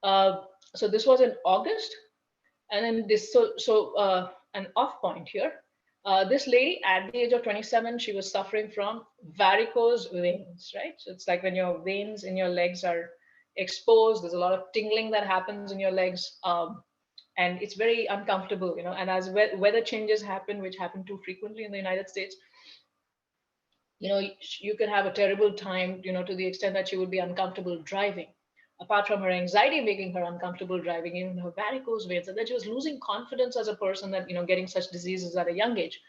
uh, so this was in August. And then an off point here. This lady at the age of 27, she was suffering from varicose veins, right? So it's like when your veins in your legs are exposed, there's a lot of tingling that happens in your legs. And it's very uncomfortable, and as weather changes happen, which happen too frequently in the United States, you can have a terrible time, to the extent that she would be uncomfortable driving. Apart from her anxiety making her uncomfortable driving, even her varicose veins, and that she was losing confidence as a person, that, getting such diseases at a young age.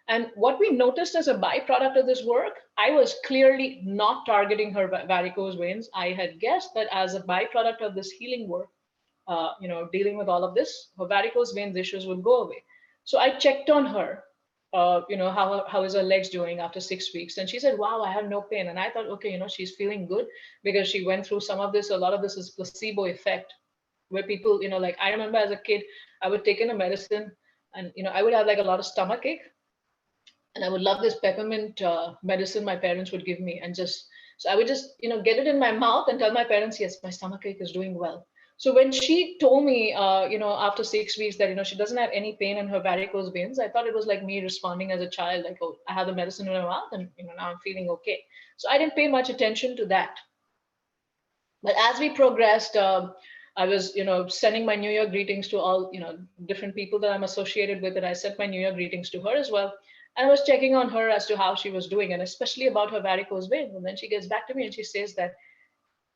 And what we noticed as a byproduct of this work, I was clearly not targeting her varicose veins. I had guessed that as a byproduct of this healing work, dealing with all of this, her varicose veins issues would go away. So I checked on her, how is her legs doing after 6 weeks? And she said, wow, I have no pain. And I thought, okay, she's feeling good because she went through some of this. A lot of this is placebo effect, where people, like I remember as a kid, I would take in a medicine and, I would have like a lot of stomach ache. And I would love this peppermint medicine my parents would give me. So I would just, get it in my mouth and tell my parents, yes, my stomach ache is doing well. So when she told me, after 6 weeks that, she doesn't have any pain in her varicose veins, I thought it was like me responding as a child, like, oh, I have the medicine in my mouth and, now I'm feeling okay. So I didn't pay much attention to that. But as we progressed, I was, sending my New Year greetings to all, different people that I'm associated with. And I sent my New Year greetings to her as well. And I was checking on her as to how she was doing, and especially about her varicose veins. And then she gets back to me and she says that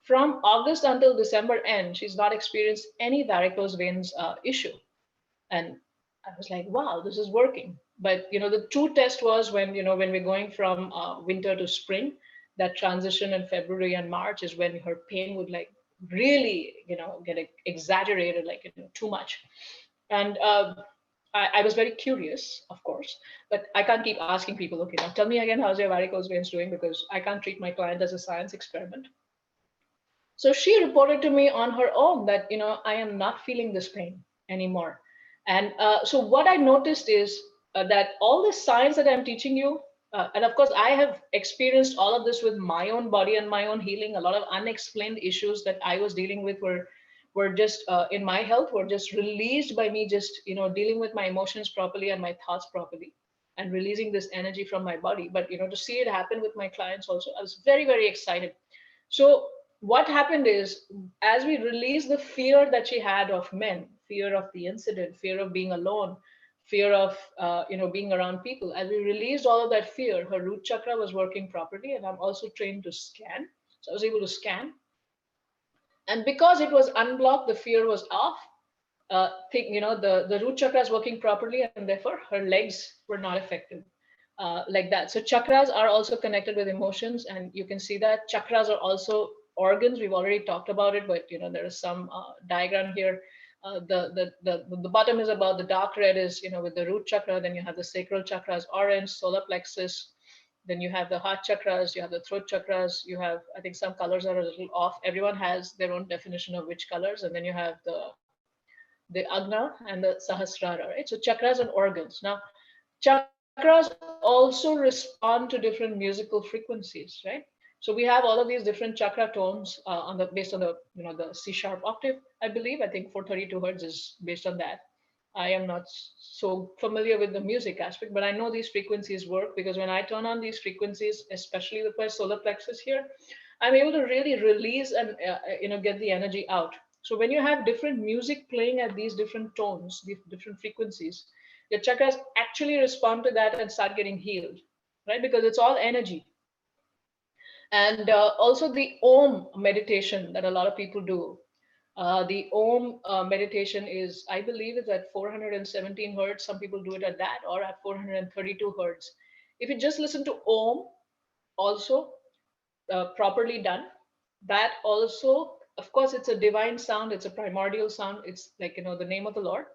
from August until December end, she's not experienced any varicose veins issue. And I was like, wow, this is working. But the true test was when when we're going from winter to spring, that transition in February and March is when her pain would like really get exaggerated, like too much. And I was very curious, of course, but I can't keep asking people, okay, now tell me again, how's your varicose veins doing? Because I can't treat my client as a science experiment. So she reported to me on her own that, I am not feeling this pain anymore. And so what I noticed is that all the science that I'm teaching you, and of course, I have experienced all of this with my own body and my own healing. A lot of unexplained issues that I was dealing with were just in my health, were just released by me just, dealing with my emotions properly and my thoughts properly and releasing this energy from my body. But, to see it happen with my clients also, I was very, very excited. So what happened is, as we released the fear that she had of men, fear of the incident, fear of being alone, fear of being around people, as we released all of that fear, her root chakra was working properly. And I'm also trained to scan, so I was able to scan. And because it was unblocked, the fear was off. The root chakra is working properly, and therefore her legs were not affected. Like that. So chakras are also connected with emotions, and you can see that chakras are also organs. We've already talked about it, but there is some diagram here. The bottom is about the dark red is with the root chakra. Then you have the sacral chakras, orange, solar plexus. Then you have the heart chakras. You have the throat chakras. You have, I think some colors are a little off. Everyone has their own definition of which colors. And then you have the agna and the sahasrara. Right. So chakras and organs. Now, chakras chakras also respond to different musical frequencies, right? So we have all of these different chakra tones on the based on the the C sharp octave. I believe, I think 432 hertz is based on that. I am not so familiar with the music aspect, but I know these frequencies work because when I turn on these frequencies, especially with my solar plexus here, I'm able to really release and get the energy out. So when you have different music playing at these different tones, these different frequencies, your chakras actually respond to that and start getting healed, right? Because it's all energy. And also the Om meditation that a lot of people do. The Om meditation is, I believe, is at 417 hertz. Some people do it at that or at 432 hertz. If you just listen to Om, also properly done, that also, of course, it's a divine sound. It's a primordial sound. It's like the name of the Lord,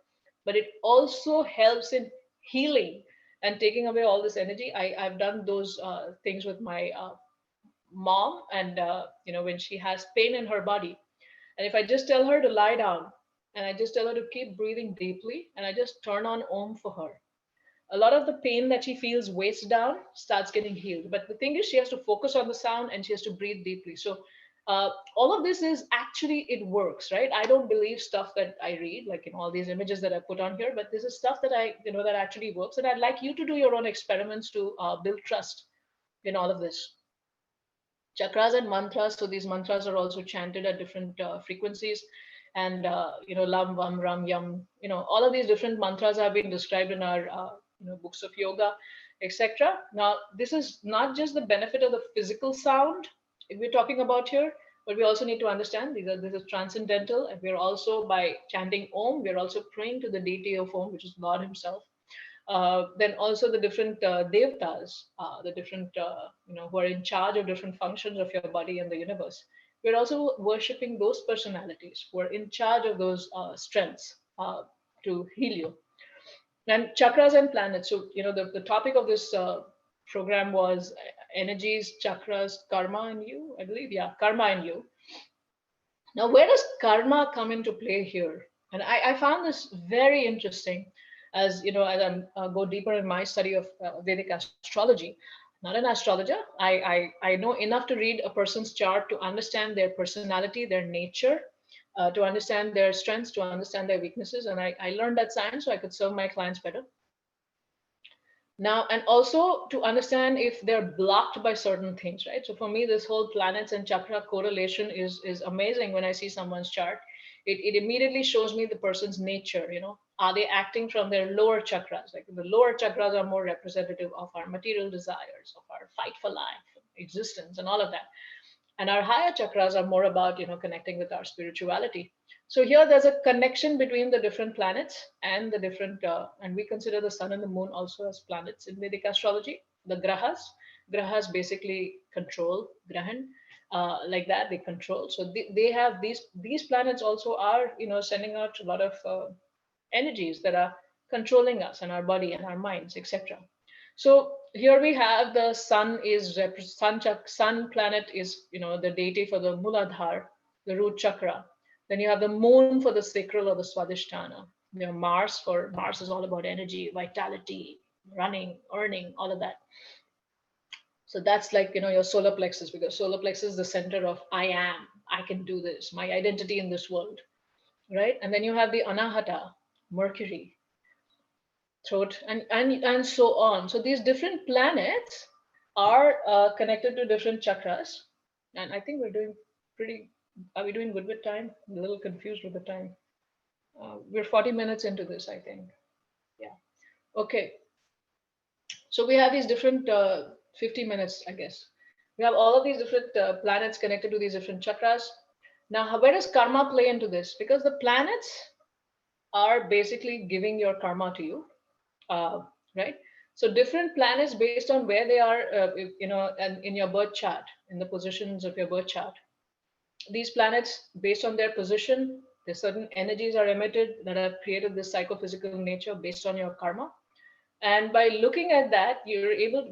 but it also helps in healing and taking away all this energy. I've done those things with my mom, and when she has pain in her body, and if I just tell her to lie down and I just tell her to keep breathing deeply and I just turn on Om for her, a lot of the pain that she feels waist down starts getting healed. But the thing is, she has to focus on the sound and she has to breathe deeply. So all of this is actually, it works, right? I don't believe stuff that I read, like in all these images that I put on here, but this is stuff that that actually works. And I'd like you to do your own experiments to build trust in all of this. Chakras and mantras. So these mantras are also chanted at different frequencies, and lam, vam, ram, yam. All of these different mantras have been described in our books of yoga, etc. Now, this is not just the benefit of the physical sound we're talking about here, but we also need to understand this is transcendental, and we're also, by chanting Om, we're also praying to the deity of Om, which is God Himself. Then also the different devtas, the different who are in charge of different functions of your body and the universe. We're also worshipping those personalities who are in charge of those strengths to heal you. And chakras and planets. So the topic of this program was energies, chakras, karma in you. I believe, yeah, karma in you. Now, where does karma come into play here? And I found this very interesting, as as I go deeper in my study of Vedic astrology. Not an astrologer. I know enough to read a person's chart to understand their personality, their nature, to understand their strengths, to understand their weaknesses. And I learned that science so I could serve my clients better. Now, and also to understand if they're blocked by certain things, right? So for me, this whole planets and chakra correlation is amazing. When I see someone's chart, it immediately shows me the person's nature. Are they acting from their lower chakras? Like the lower chakras are more representative of our material desires, of our fight for life, existence, and all of that. And our higher chakras are more about connecting with our spirituality. So here there's a connection between the different planets and the different and we consider the sun and the moon also as planets in Vedic astrology. The grahas basically control grahan, like that they control. So they have these planets also are sending out a lot of energies that are controlling us and our body and our minds, etc. So here we have the sun is sun planet is the deity for the Muladhar, the root chakra. Then you have the moon for the sacral or the Swadhisthana. Mars is all about energy, vitality, running, earning, all of that. So that's like your solar plexus, because solar plexus is the center of I am, I can do this, my identity in this world, right? And then you have the Anahata, Mercury, throat, and so on. So these different planets are connected to different chakras, and I think we're doing pretty. Are we doing good with time? I'm a little confused with the time. We're 40 minutes into this, I think. Yeah. Okay. So we have these different 50 minutes, I guess. We have all of these different planets connected to these different chakras. Now, where does karma play into this? Because the planets are basically giving your karma to you, uh, right? So different planets based on where they are, and in your birth chart, in the positions of your birth chart. These planets, based on their position, there's certain energies are emitted that have created this psychophysical nature based on your karma. And by looking at that,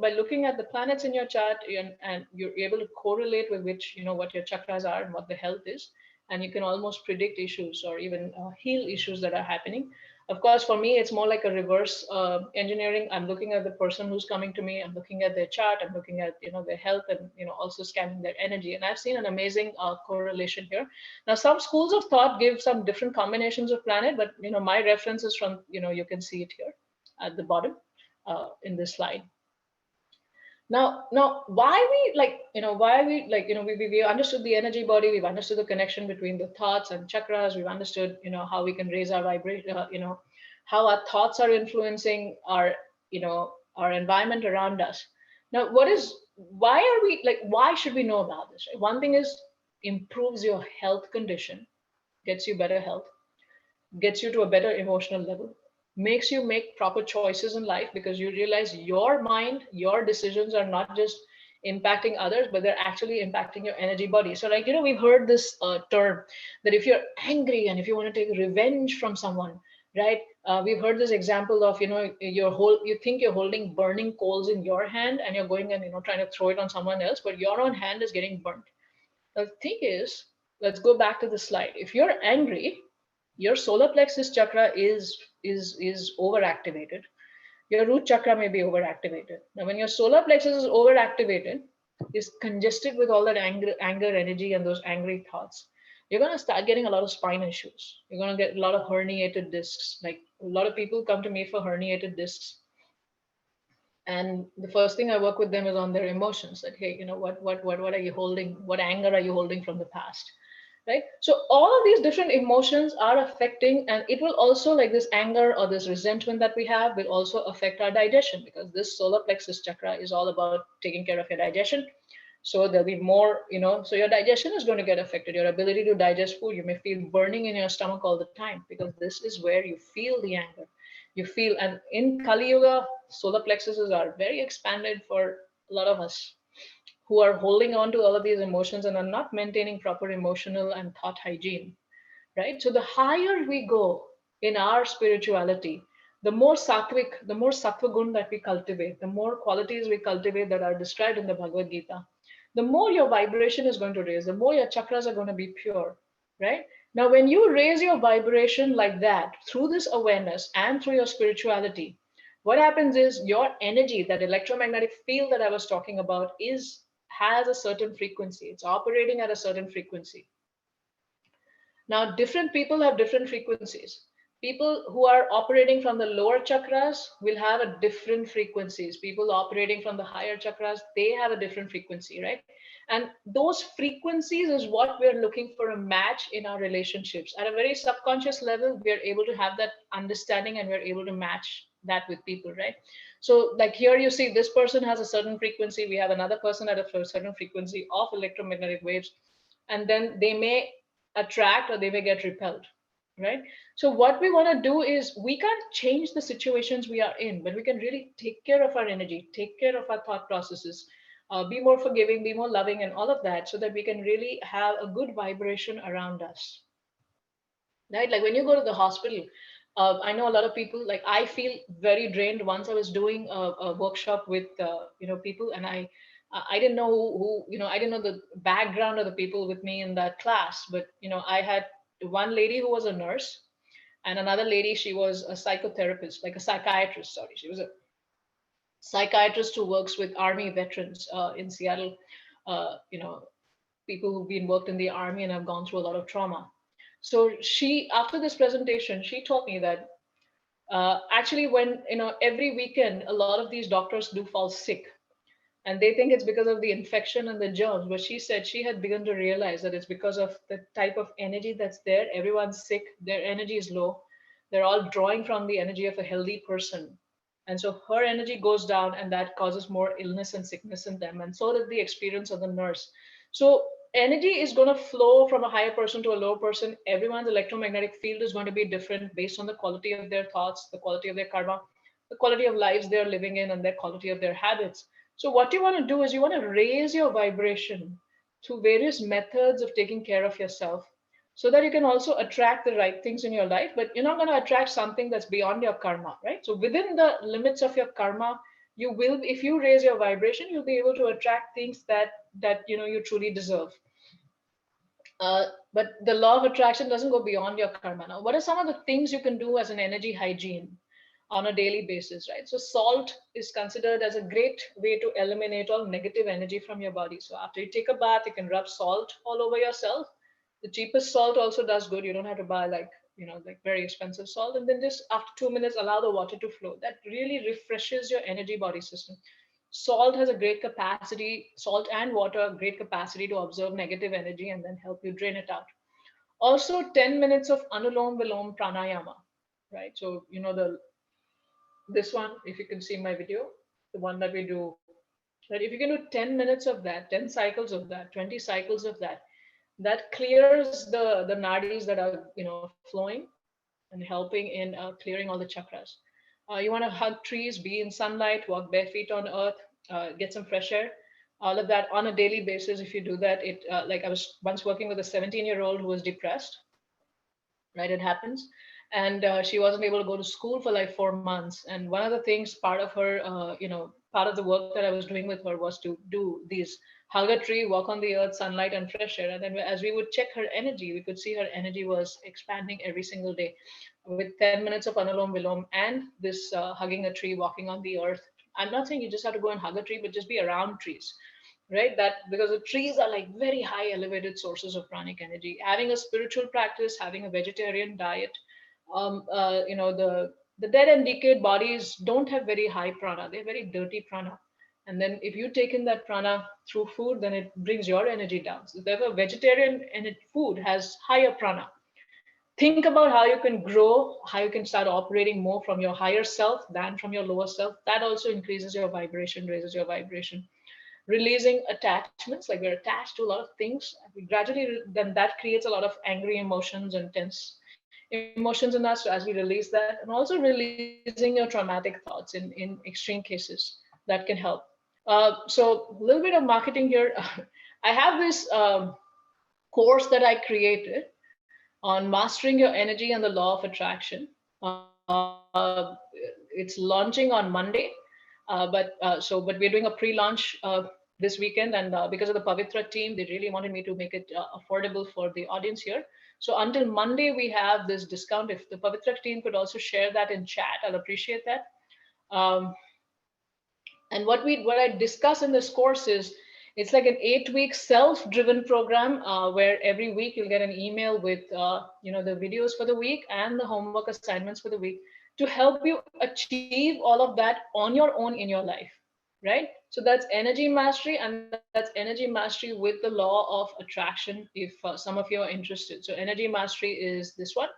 by looking at the planets in your chart, and you're able to correlate with which, what your chakras are and what the health is. And you can almost predict issues or even heal issues that are happening. Of course, for me, it's more like a reverse engineering. I'm looking at the person who's coming to me. I'm looking at their chart. I'm looking at their health, and also scanning their energy. And I've seen an amazing correlation here. Now, some schools of thought give some different combinations of planet, but my reference is from you can see it here at the bottom in this slide. Now, why we why we we understood the energy body, we've understood the connection between the thoughts and chakras, we've understood how we can raise our vibration, how our thoughts are influencing our environment around us. Now, why are we why should we know about this? Right? One thing is, improves your health condition, gets you better health, gets you to a better emotional level, makes you make proper choices in life because you realize your mind, your decisions are not just impacting others, but they're actually impacting your energy body. So, we've heard this term that if you're angry and if you want to take revenge from someone, right? We've heard this example of, you think you're holding burning coals in your hand and you're going and, trying to throw it on someone else, but your own hand is getting burnt. Now, the thing is, let's go back to the slide. If you're angry, your solar plexus chakra is overactivated. Your root chakra may be overactivated. Now, when your solar plexus is overactivated, is congested with all that anger energy and those angry thoughts, you're going to start getting a lot of spine issues. You're going to get a lot of herniated discs. Like, a lot of people come to me for herniated discs, and the first thing I work with them is on their emotions. That, hey, what are you holding? What anger are you holding from the past? Right? So all of these different emotions are affecting, and it will also, like this anger or this resentment that we have will also affect our digestion, because this solar plexus chakra is all about taking care of your digestion. So there'll be more, so your digestion is going to get affected. Your ability to digest food, you may feel burning in your stomach all the time, because this is where you feel the anger. You feel, and in Kali Yuga, solar plexuses are very expanded for a lot of us who are holding on to all of these emotions and are not maintaining proper emotional and thought hygiene, right? So the higher we go in our spirituality, the more sattva gun that we cultivate, the more qualities we cultivate that are described in the Bhagavad Gita, the more your vibration is going to raise, the more your chakras are going to be pure, right? Now, when you raise your vibration like that through this awareness and through your spirituality, what happens is your energy, that electromagnetic field that I was talking about, has a certain frequency. It's operating at a certain frequency. Now, different people have different frequencies. People who are operating from the lower chakras will have a different frequencies. People operating from the higher chakras, they have a different frequency, right? And those frequencies is what we're looking for a match in our relationships. At a very subconscious level, we are able to have that understanding and we're able to match that with people, right? So, like here you see this person has a certain frequency, we have another person at a certain frequency of electromagnetic waves, and then they may attract or they may get repelled, right? So what we want to do is, we can't change the situations we are in, but we can really take care of our energy, take care of our thought processes, be more forgiving, be more loving, and all of that, so that we can really have a good vibration around us, right? Like when you go to the hospital, I know a lot of people, like I feel very drained. Once I was doing a workshop with people, and I didn't know I didn't know the background of the people with me in that class, but I had one lady who was a nurse, and another lady, she was a psychotherapist, like a psychiatrist. Sorry, she was a psychiatrist who works with army veterans in Seattle. People who've been worked in the army and have gone through a lot of trauma. So she, after this presentation, she told me that actually, when every weekend, a lot of these doctors do fall sick, and they think it's because of the infection and the germs. But she said she had begun to realize that it's because of the type of energy that's there. Everyone's sick, their energy is low, they're all drawing from the energy of a healthy person, and so her energy goes down, and that causes more illness and sickness in them, and so did the experience of the nurse. So energy is going to flow from a higher person to a lower person. Everyone's electromagnetic field is going to be different based on the quality of their thoughts, the quality of their karma, the quality of lives they're living in, and their quality of their habits. So what you want to do is, you want to raise your vibration through various methods of taking care of yourself, so that you can also attract the right things in your life. But you're not going to attract something that's beyond your karma, right? So within the limits of your karma, you will, if you raise your vibration, you'll be able to attract things that you truly deserve. But the law of attraction doesn't go beyond your karma. Now, what are some of the things you can do as an energy hygiene on a daily basis, right? So, salt is considered as a great way to eliminate all negative energy from your body. So, after you take a bath, you can rub salt all over yourself. The cheapest salt also does good. You don't have to buy like, like very expensive salt. And then just after 2 minutes, allow the water to flow. That really refreshes your energy body system. Salt has a great capacity, salt and water, great capacity to absorb negative energy and then help you drain it out. Also, 10 minutes of anulom vilom pranayama, right? So, this one, if you can see my video, the one that we do, right? If you can do 10 minutes of that, 10 cycles of that, 20 cycles of that, that clears the nadis that are, flowing and helping in clearing all the chakras. You want to hug trees, be in sunlight, walk bare feet on earth, get some fresh air. All of that on a daily basis. If you do that, it like I was once working with a 17-year-old who was depressed, right? It happens, and she wasn't able to go to school for like 4 months. And one of the things, part of her, part of the work that I was doing with her was to do these hug a tree, walk on the earth, sunlight, and fresh air. And then as we would check her energy, we could see her energy was expanding every single day with 10 minutes of anulom vilom and this hugging a tree, walking on the earth. I'm not saying you just have to go and hug a tree, but just be around trees, right? That because the trees are like very high elevated sources of pranic energy. Having a spiritual practice, having a vegetarian diet, the dead and decayed bodies don't have very high prana. They're very dirty prana. And then if you take in that prana through food, then it brings your energy down. So therefore, vegetarian and food has higher prana. Think about how you can grow, how you can start operating more from your higher self than from your lower self. That also increases your vibration, raises your vibration. Releasing attachments, like we're attached to a lot of things, we gradually, then that creates a lot of angry emotions and tense emotions in us. So as we release that, and also releasing your traumatic thoughts in extreme cases, that can help. So a little bit of marketing here. I have this course that I created on mastering your energy and the law of attraction. It's launching on Monday. But we're doing a pre-launch this weekend, and because of the Pavitra team, they really wanted me to make it affordable for the audience here. So until Monday, we have this discount. If the Pavitra team could also share that in chat, I'll appreciate that. Um, and what I discuss in this course is it's like an 8-week self-driven program where every week you'll get an email with the videos for the week and the homework assignments for the week to help you achieve all of that on your own in your life, right? So that's energy mastery, and that's energy mastery with the law of attraction. If some of you are interested, so energy mastery is this one,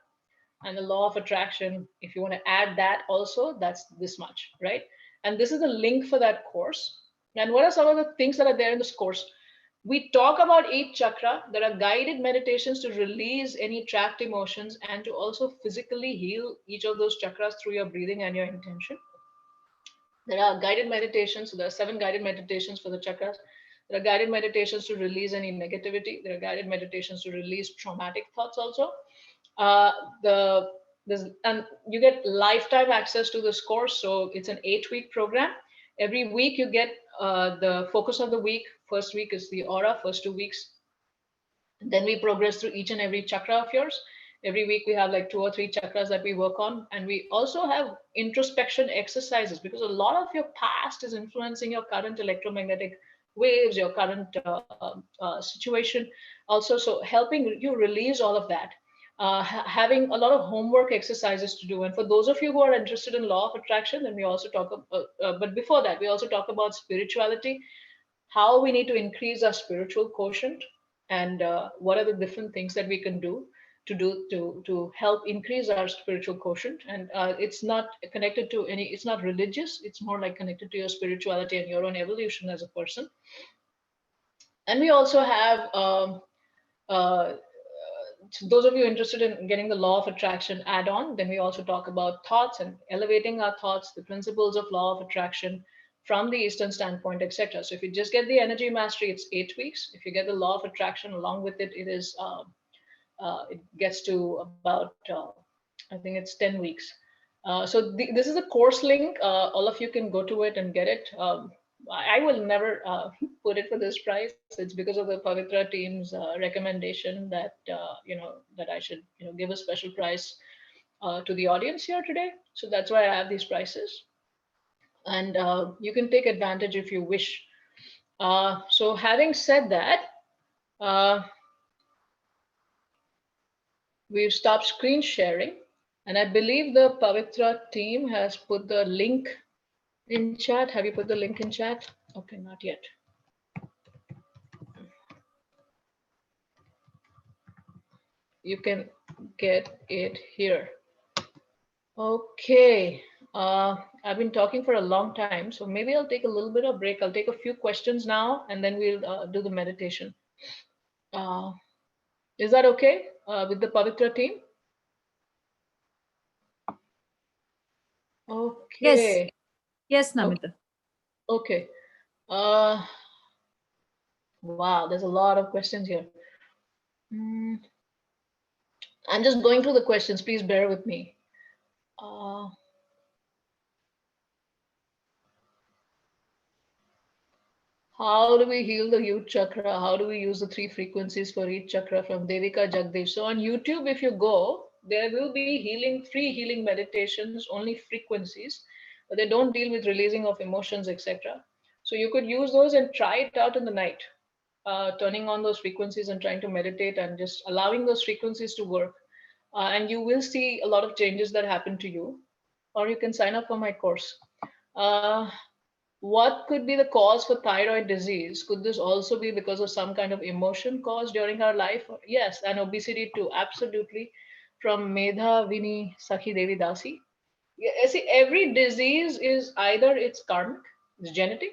and the law of attraction, if you want to add that also, that's this much, right? And this is the link for that course. And what are some of the things that are there in this course? We talk about 8 chakra. There are guided meditations to release any trapped emotions and to also physically heal each of those chakras through your breathing and your intention. There are guided meditations. So there are 7 guided meditations for the chakras. There are guided meditations to release any negativity. There are guided meditations to release traumatic thoughts also. Uh, the and you get lifetime access to this course. So it's an 8-week program. Every week you get the focus of the week. First week is the aura, first 2 weeks. And then we progress through each and every chakra of yours. Every week we have like 2 or 3 chakras that we work on. And we also have introspection exercises because a lot of your past is influencing your current electromagnetic waves, your current situation. Also, so helping you release all of that. Having a lot of homework exercises to do. And for those of you who are interested in law of attraction, then we also talk about, but before that, we also talk about spirituality, how we need to increase our spiritual quotient, and what are the different things that we can do to help increase our spiritual quotient. And it's not connected to any, it's not religious, it's more like connected to your spirituality and your own evolution as a person. And we also have uh, to those of you interested in getting the law of attraction add-on, then we also talk about thoughts and elevating our thoughts, the principles of law of attraction from the Eastern standpoint, etc. So if you just get the energy mastery, it's 8 weeks. If you get the law of attraction along with it, it gets to about I think it's 10 weeks. So this is a course link. All of you can go to it and get it. I will never put it for this price. It's because of the Pavitra team's recommendation that that I should give a special price to the audience here today. So that's why I have these prices, and you can take advantage if you wish. So having said that, uh, we've stopped screen sharing, and I believe the Pavitra team has put the link in chat. Have you put the link in chat? Okay, not yet. You can get it here. Okay. I've been talking for a long time, so maybe I'll take a little bit of break. I'll take a few questions now, and then we'll do the meditation. Uh, is that okay with the Pavitra team? Yes, Okay. yes, Okay. Namita. Okay. Uh, wow, there's a lot of questions here. Mm, I'm just going through the questions. Please bear with me. Uh, How do we heal the root chakra? How do we use the three frequencies for each chakra from Devika Jagdish? So on YouTube, if you go, there will be free healing meditations, only frequencies, but they don't deal with releasing of emotions, etc. So you could use those and try it out in the night, turning on those frequencies and trying to meditate and just allowing those frequencies to work. And you will see a lot of changes that happen to you. Or you can sign up for my course. Uh, what could be the cause for thyroid disease? Could this also be because of some kind of emotion caused during our life? Yes, and obesity too, absolutely. From Medha Vini Sakhi Devi Dasi. Yeah, see, every disease is either it's karmic, it's genetic,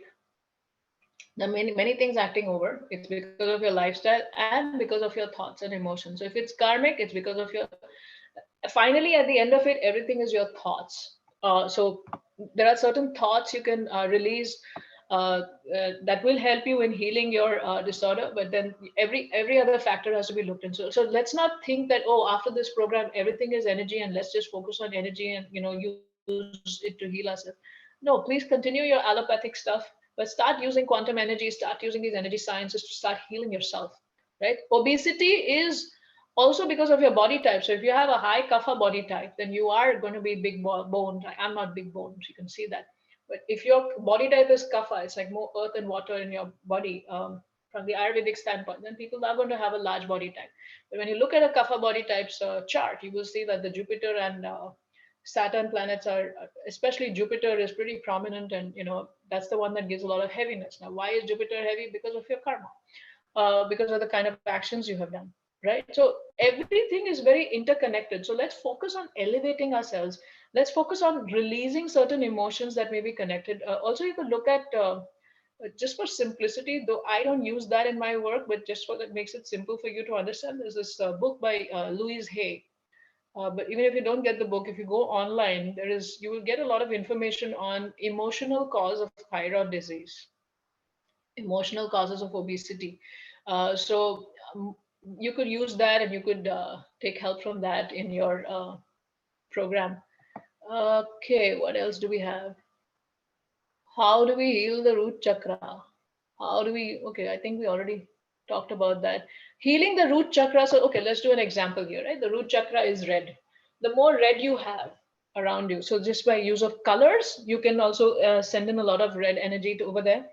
the many things acting over. It's because of your lifestyle and because of your thoughts and emotions. So if it's karmic, it's because of your finally at the end of it everything is your thoughts. So there are certain thoughts you can release that will help you in healing your disorder, but then every other factor has to be looked into. So let's not think that, oh, after this program everything is energy and let's just focus on energy and use it to heal ourselves. No, please continue your allopathic stuff, but start using quantum energy, start using these energy sciences to start healing yourself, right? Obesity is also because of your body type. So if you have a high kapha body type, then you are going to be big boned. I'm not big boned, you can see that. But if your body type is kapha, it's like more earth and water in your body, from the Ayurvedic standpoint, then people are going to have a large body type. But when you look at a kapha body types chart, you will see that the Jupiter and Saturn planets are, especially Jupiter is pretty prominent, and that's the one that gives a lot of heaviness. Now, why is Jupiter heavy? Because of your karma, because of the kind of actions you have done, right? So everything is very interconnected. So let's focus on elevating ourselves. Let's focus on releasing certain emotions that may be connected. Also, you could look at just for simplicity, though I don't use that in my work, but just for that makes it simple for you to understand. There's this book by Louise Hay. But even if you don't get the book, if you go online, you will get a lot of information on emotional cause of thyroid disease, emotional causes of obesity. So you could use that and you could take help from that in your program. Okay, what else do we have? How do we heal the root chakra? How do we? Okay, I think we already talked about that. Healing the root chakra. So, okay, let's do an example here, right? The root chakra is red. The more red you have around you, so just by use of colors, you can also send in a lot of red energy to over there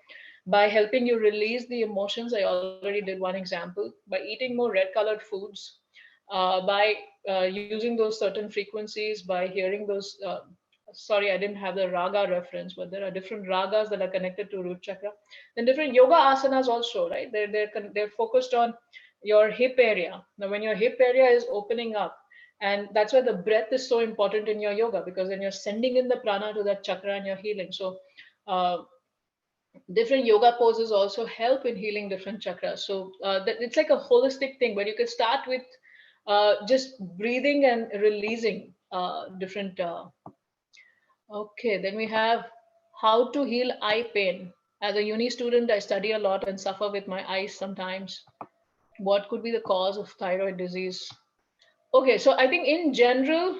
by helping you release the emotions. I already did one example by eating more red colored foods, by using those certain frequencies, by hearing those. Sorry, I didn't have the raga reference, but there are different ragas that are connected to root chakra. Then different yoga asanas also, right? They're focused on your hip area. Now, when your hip area is opening up, and that's why the breath is so important in your yoga, because then you're sending in the prana to that chakra and you're healing. So uh, different yoga poses also help in healing different chakras. So it's like a holistic thing, but you can start with just breathing and releasing different. Okay, then we have how to heal eye pain. As a uni student, I study a lot and suffer with my eyes sometimes. What could be the cause of thyroid disease? Okay, so I think in general,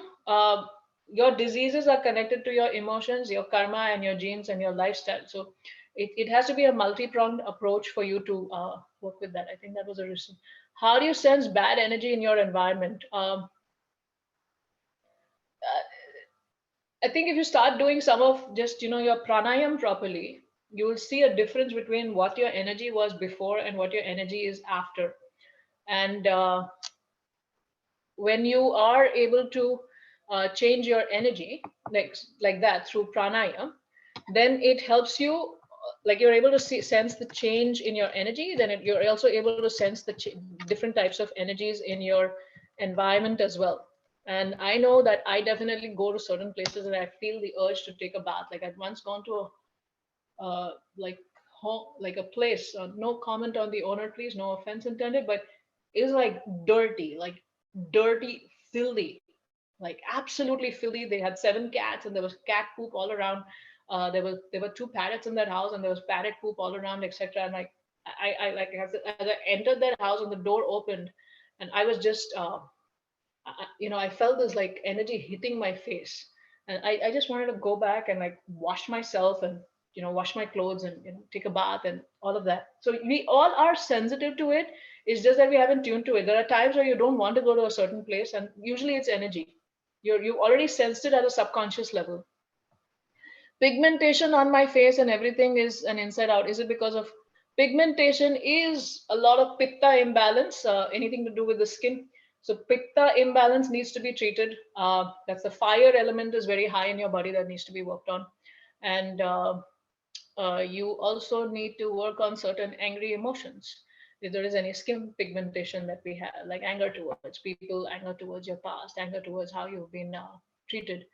your diseases are connected to your emotions, your karma, and your genes and your lifestyle. So it has to be a multi-pronged approach for you to work with that. I think that was a reason. How do you sense bad energy in your environment? I think if you start doing some of just, your pranayam properly, you will see a difference between what your energy was before and what your energy is after. And when you are able to change your energy like that through pranayam, then it helps you, like you're able to sense the change in your energy. Then you're also able to sense the different types of energies in your environment as well. And I know that I definitely go to certain places and I feel the urge to take a bath. Like I've once gone to a like home, like a place, no comment on the owner please, no offense intended, but it was like dirty, filthy, like absolutely filthy. They had 7 cats and there was cat poop all around. There were 2 parrots in that house and there was parrot poop all around, etc. And like I like as I entered that house and the door opened, and I was just I felt this like energy hitting my face, and I just wanted to go back and like wash myself and wash my clothes and take a bath and all of that. So we all are sensitive to it. It's just that we haven't tuned to it. There are times where you don't want to go to a certain place, and usually it's energy. You've already sensed it at a subconscious level. Pigmentation on my face and everything is an inside out. Is it because of pigmentation? Is a lot of pitta imbalance, anything to do with the skin? So pitta imbalance needs to be treated. That's the fire element is very high in your body that needs to be worked on. And you also need to work on certain angry emotions. If there is any skin pigmentation that we have, like anger towards people, anger towards your past, anger towards how you've been treated.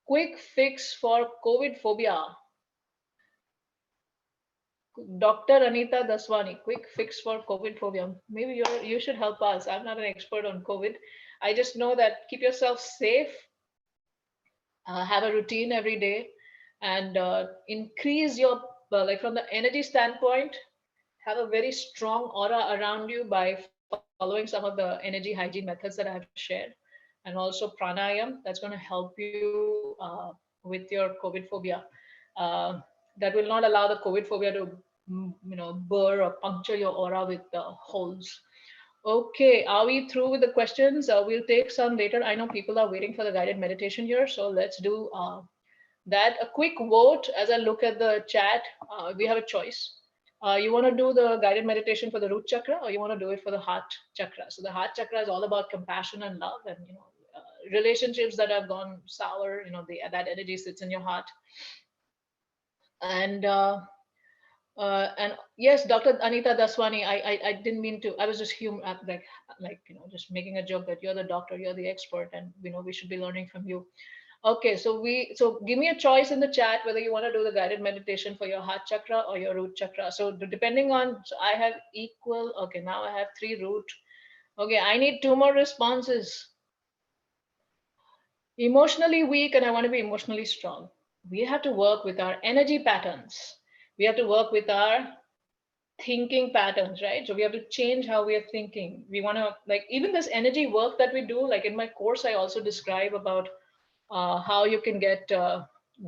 Quick fix for COVID phobia. Dr. Anita Daswani, quick fix for COVID phobia. Maybe you should help us. I'm not an expert on COVID. I just know that keep yourself safe, have a routine every day, and increase your, like from the energy standpoint, have a very strong aura around you by following some of the energy hygiene methods that I have shared, and also pranayam. That's going to help you with your COVID phobia. Uh, that will not allow the COVID phobia to, burr or puncture your aura with holes. Okay, are we through with the questions? We'll take some later. I know people are waiting for the guided meditation here, so let's do that. A quick vote as I look at the chat. We have a choice. You want to do the guided meditation for the root chakra, or you want to do it for the heart chakra? So the heart chakra is all about compassion and love, and relationships that have gone sour. That energy sits in your heart, and yes, Dr. Anita Daswani, I didn't mean to. I was just just making a joke that you're the doctor, you're the expert, and we should be learning from you. Okay, so give me a choice in the chat whether you want to do the guided meditation for your heart chakra or your root chakra. So depending on, so I have equal. Okay, now I have 3 root. Okay, I need 2 more responses. Emotionally weak, and I want to be emotionally strong. We have to work with our energy patterns. We have to work with our thinking patterns, right? So we have to change how we are thinking. We want to, like, even this energy work that we do, like in my course, I also describe about how you can get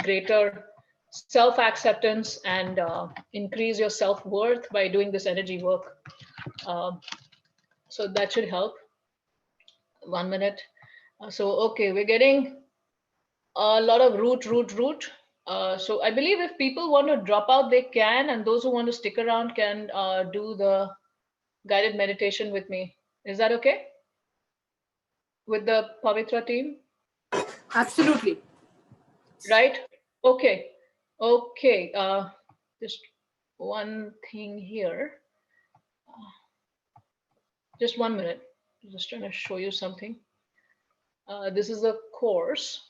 greater self-acceptance and increase your self-worth by doing this energy work. So that should help. 1 minute. So, okay, we're getting a lot of root. So I believe if people want to drop out, they can, and those who want to stick around can do the guided meditation with me. Is that okay? With the Pavitra team? Absolutely. Right? Okay. Okay. Just one thing here. Just 1 minute. Just trying to show you something. This is a course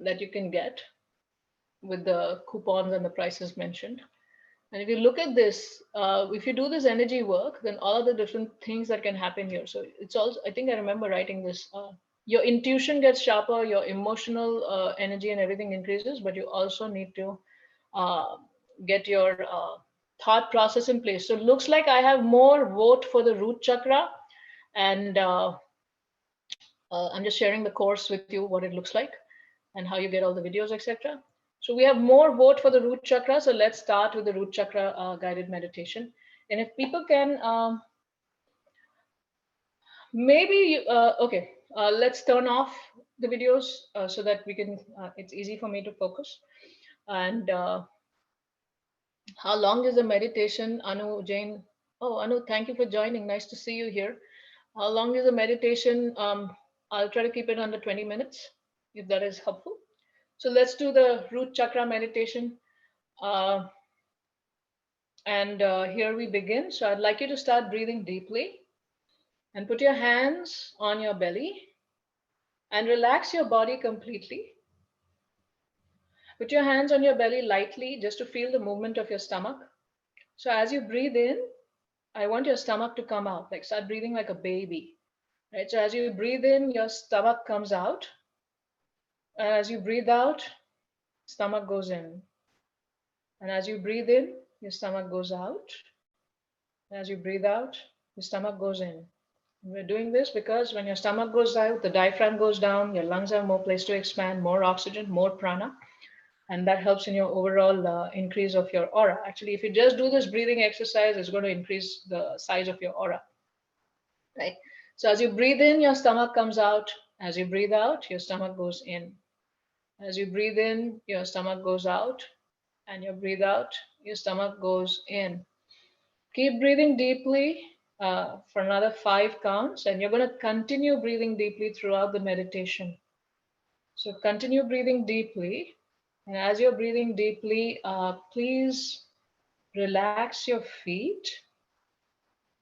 that you can get with the coupons and the prices mentioned. And if you look at this, if you do this energy work, then all of the different things that can happen here. So it's also, I think I remember writing this. Your intuition gets sharper, your emotional energy and everything increases, but you also need to get your thought process in place. So it looks like I have more vote for the root chakra, and I'm just sharing the course with you, what it looks like and how you get all the videos, etc. So we have more vote for the root chakra. So let's start with the root chakra guided meditation. And if people can, maybe, okay, let's turn off the videos so that we can, it's easy for me to focus. And how long is the meditation? Anu, Jane. Oh, Anu, thank you for joining. Nice to see you here. How long is the meditation? I'll try to keep it under 20 minutes if that is helpful. So let's do the root chakra meditation. Uh, and here we begin. So I'd like you to start breathing deeply and put your hands on your belly and relax your body completely. Put your hands on your belly lightly just to feel the movement of your stomach. So as you breathe in, I want your stomach to come out, like start breathing like a baby, right? So as you breathe in, your stomach comes out. And as you breathe out, stomach goes in. And as you breathe in, your stomach goes out. And as you breathe out, your stomach goes in. And we're doing this because when your stomach goes out, the diaphragm goes down, your lungs have more place to expand, more oxygen, more prana, and that helps in your overall increase of your aura. Actually, if you just do this breathing exercise, it's going to increase the size of your aura, right? So as you breathe in, your stomach comes out. As you breathe out, your stomach goes in. As you breathe in, your stomach goes out, and you breathe out, your stomach goes in. Keep breathing deeply for another 5 counts, and you're going to continue breathing deeply throughout the meditation. So continue breathing deeply, and as you're breathing deeply, please relax your feet.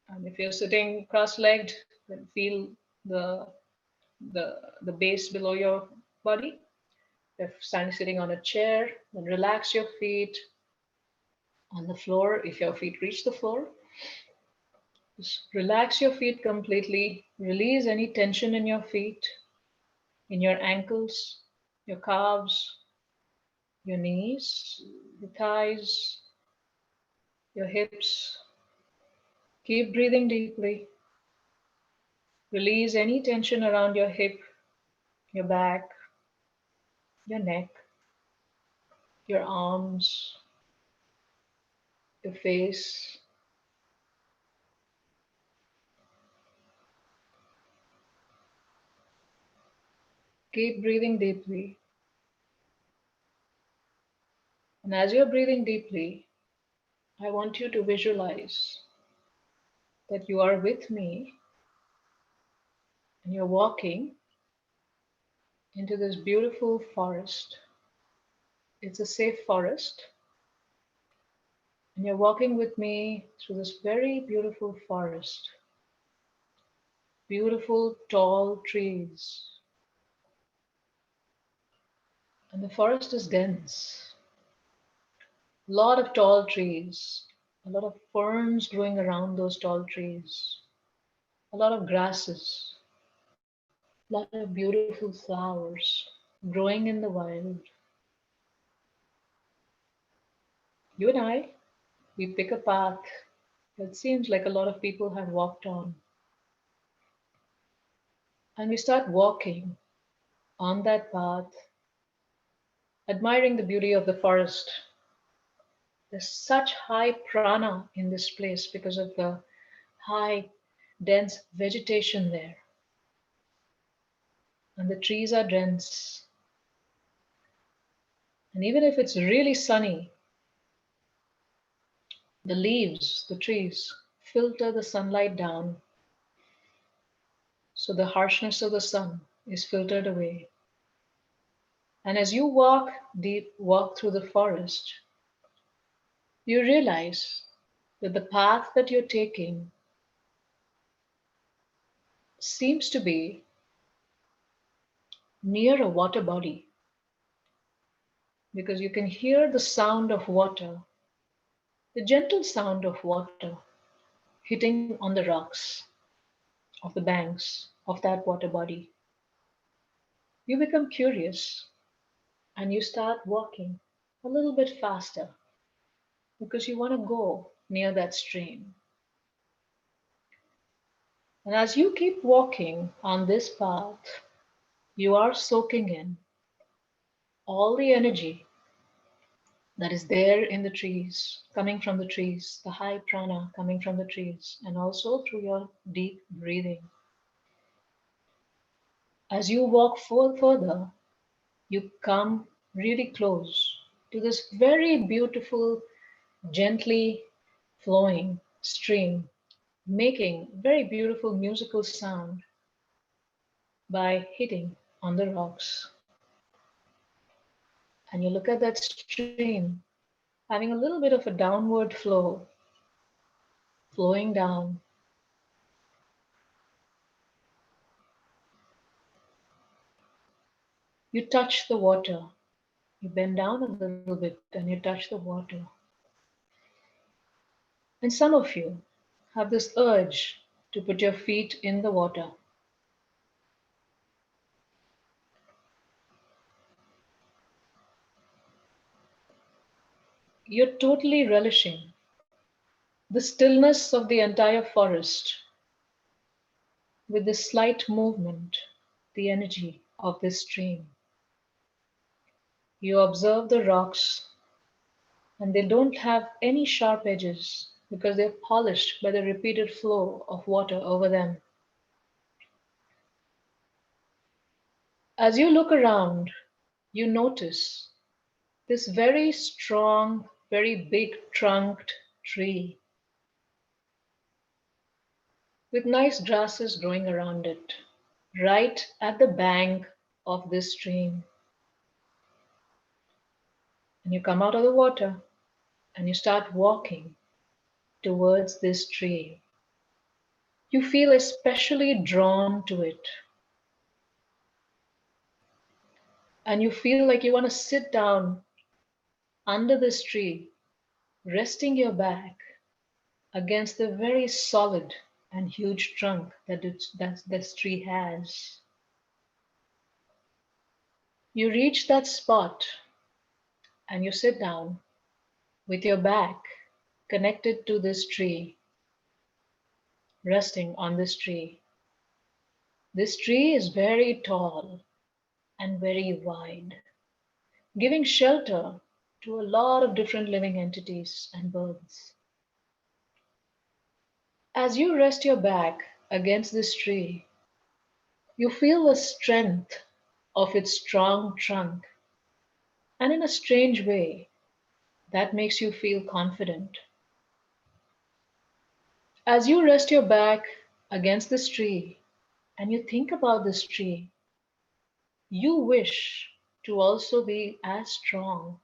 And if you're sitting cross-legged, then feel the the base below your body. If sitting on a chair, then relax your feet on the floor. If your feet reach the floor, just relax your feet completely. Release any tension in your feet, in your ankles, your calves, your knees, your thighs, your hips. Keep breathing deeply. Release any tension around your hip, your back, your neck, your arms, your face. Keep breathing deeply. And as you're breathing deeply, I want you to visualize that you are with me and you're walking into this beautiful forest. It's a safe forest. And you're walking with me through this very beautiful forest. Beautiful tall trees. And the forest is dense. A lot of tall trees, a lot of ferns growing around those tall trees, a lot of grasses, a lot of beautiful flowers growing in the wild. You and I, we pick a path that seems like a lot of people have walked on. And we start walking on that path, admiring the beauty of the forest. There's such high prana in this place because of the high, dense vegetation there. And the trees are dense. And even if it's really sunny, the leaves, the trees, filter the sunlight down. So the harshness of the sun is filtered away. And as you walk deep, walk through the forest, you realize that the path that you're taking seems to be near a water body because you can hear the sound of water, the gentle sound of water hitting on the rocks of the banks of that water body. You become curious and you start walking a little bit faster because you want to go near that stream. And as you keep walking on this path, you are soaking in all the energy that is there in the trees, coming from the trees, the high prana coming from the trees, and also through your deep breathing. As you walk further, you come really close to this very beautiful, gently flowing stream, making very beautiful musical sound by hitting on the rocks. And you look at that stream having a little bit of a downward flow, flowing down. You touch the water. You bend down a little bit and you touch the water. And some of you have this urge to put your feet in the water. You're totally relishing the stillness of the entire forest with the slight movement, the energy of this stream. You observe the rocks, and they don't have any sharp edges because they're polished by the repeated flow of water over them. As you look around, you notice this very strong, very big trunked tree with nice grasses growing around it, right at the bank of this stream. And you come out of the water and you start walking towards this tree. You feel especially drawn to it, and you feel like you want to sit down under this tree, resting your back against the very solid and huge trunk that this tree has. You reach that spot and you sit down with your back connected to this tree, resting on this tree. This tree is very tall and very wide, giving shelter to a lot of different living entities and birds. As you rest your back against this tree, you feel the strength of its strong trunk, and in a strange way, that makes you feel confident. As you rest your back against this tree and you think about this tree, you wish to also be as strong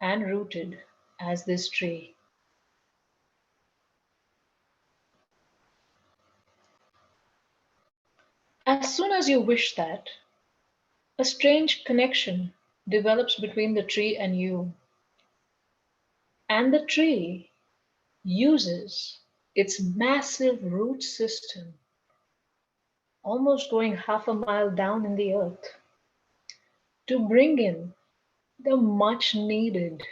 and rooted as this tree. As soon as you wish that, a strange connection develops between the tree and you, and the tree uses its massive root system, almost going half a mile down in the earth, to bring in the much needed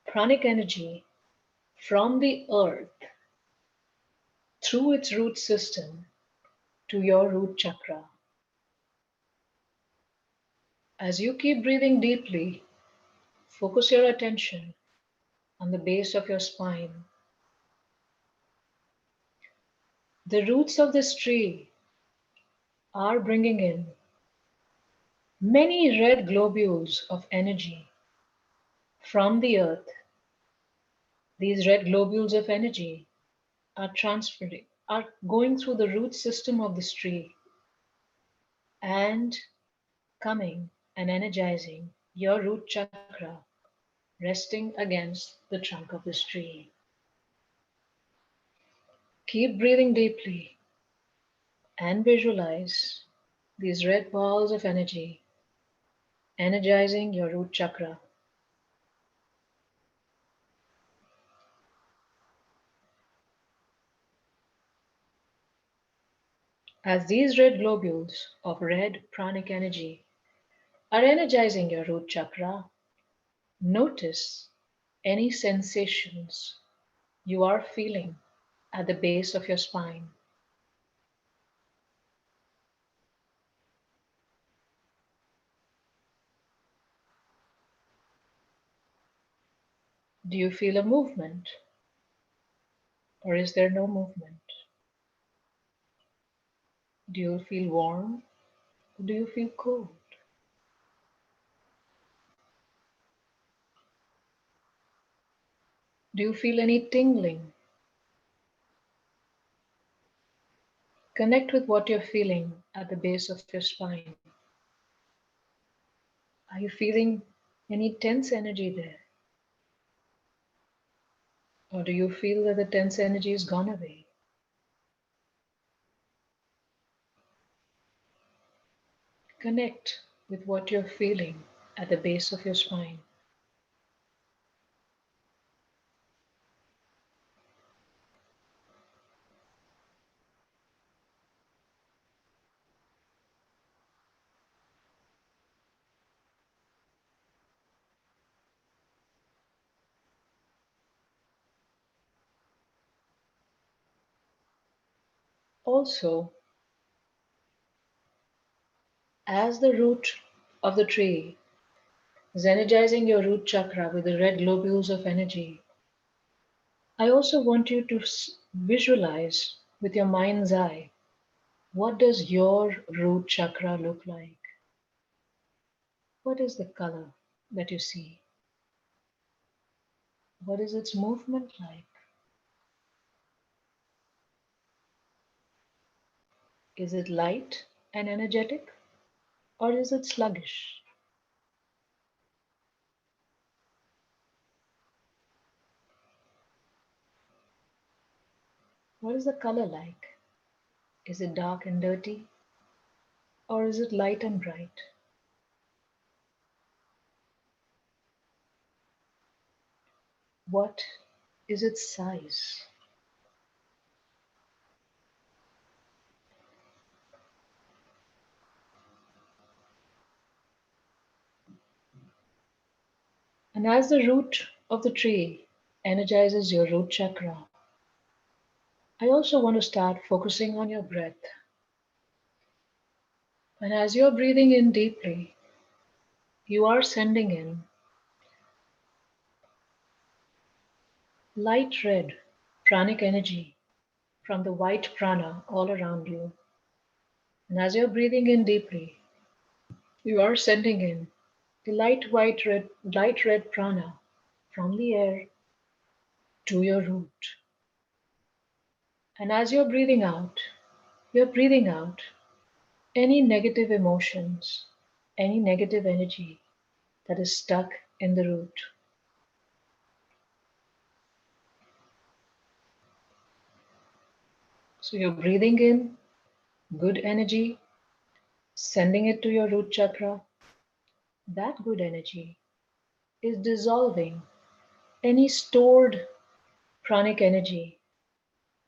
pranic energy from the earth through its root system to your root chakra. As you keep breathing deeply, focus your attention on the base of your spine. The roots of this tree are bringing in many red globules of energy from the earth. These red globules of energy are transferring, are going through the root system of this tree and coming and energizing your root chakra, resting against the trunk of this tree. Keep breathing deeply and visualize these red balls of energy energizing your root chakra. As these red globules of red pranic energy are energizing your root chakra, notice any sensations you are feeling at the base of your spine. Do you feel a movement, or is there no movement? Do you feel warm, or do you feel cold? Do you feel any tingling? Connect with what you're feeling at the base of your spine. Are you feeling any tense energy there? Or do you feel that the tense energy is gone away? Connect with what you're feeling at the base of your spine. Also, as the root of the tree is energizing your root chakra with the red globules of energy, I also want you to visualize with your mind's eye, what does your root chakra look like? What is the color that you see? What is its movement like? Is it light and energetic, or is it sluggish? What is the color like? Is it dark and dirty, or is it light and bright? What is its size? And as the root of the tree energizes your root chakra, I also want to start focusing on your breath. And as you're breathing in deeply, you are sending in light red pranic energy from the white prana all around you. And as you're breathing in deeply, you are sending in the light red prana from the air to your root. And as you're breathing out any negative emotions, any negative energy that is stuck in the root. So you're breathing in good energy, sending it to your root chakra. That good energy is dissolving any stored pranic energy,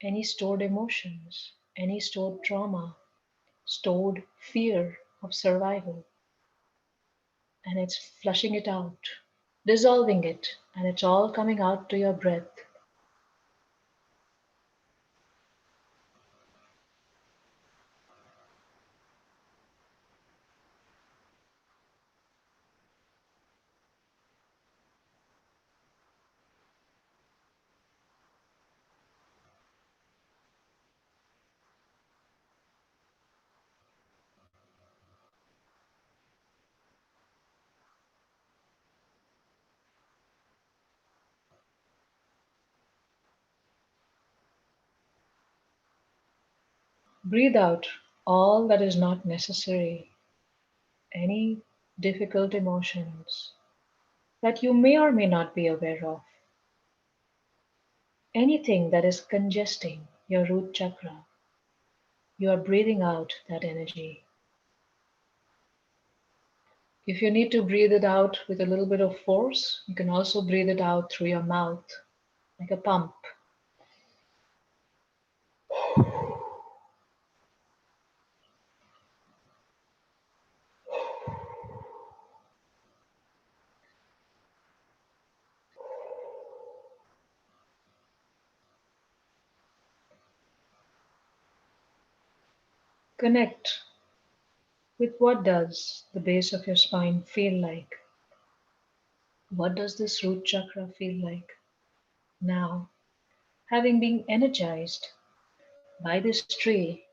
any stored emotions, any stored trauma, stored fear of survival, and it's flushing it out, dissolving it, and it's all coming out to your breath. Breathe out all that is not necessary, any difficult emotions that you may or may not be aware of, anything that is congesting your root chakra. You are breathing out that energy. If you need to breathe it out with a little bit of force, you can also breathe it out through your mouth like a pump. Connect with what does the base of your spine feel like. What does this root chakra feel like now, having been energized by this tree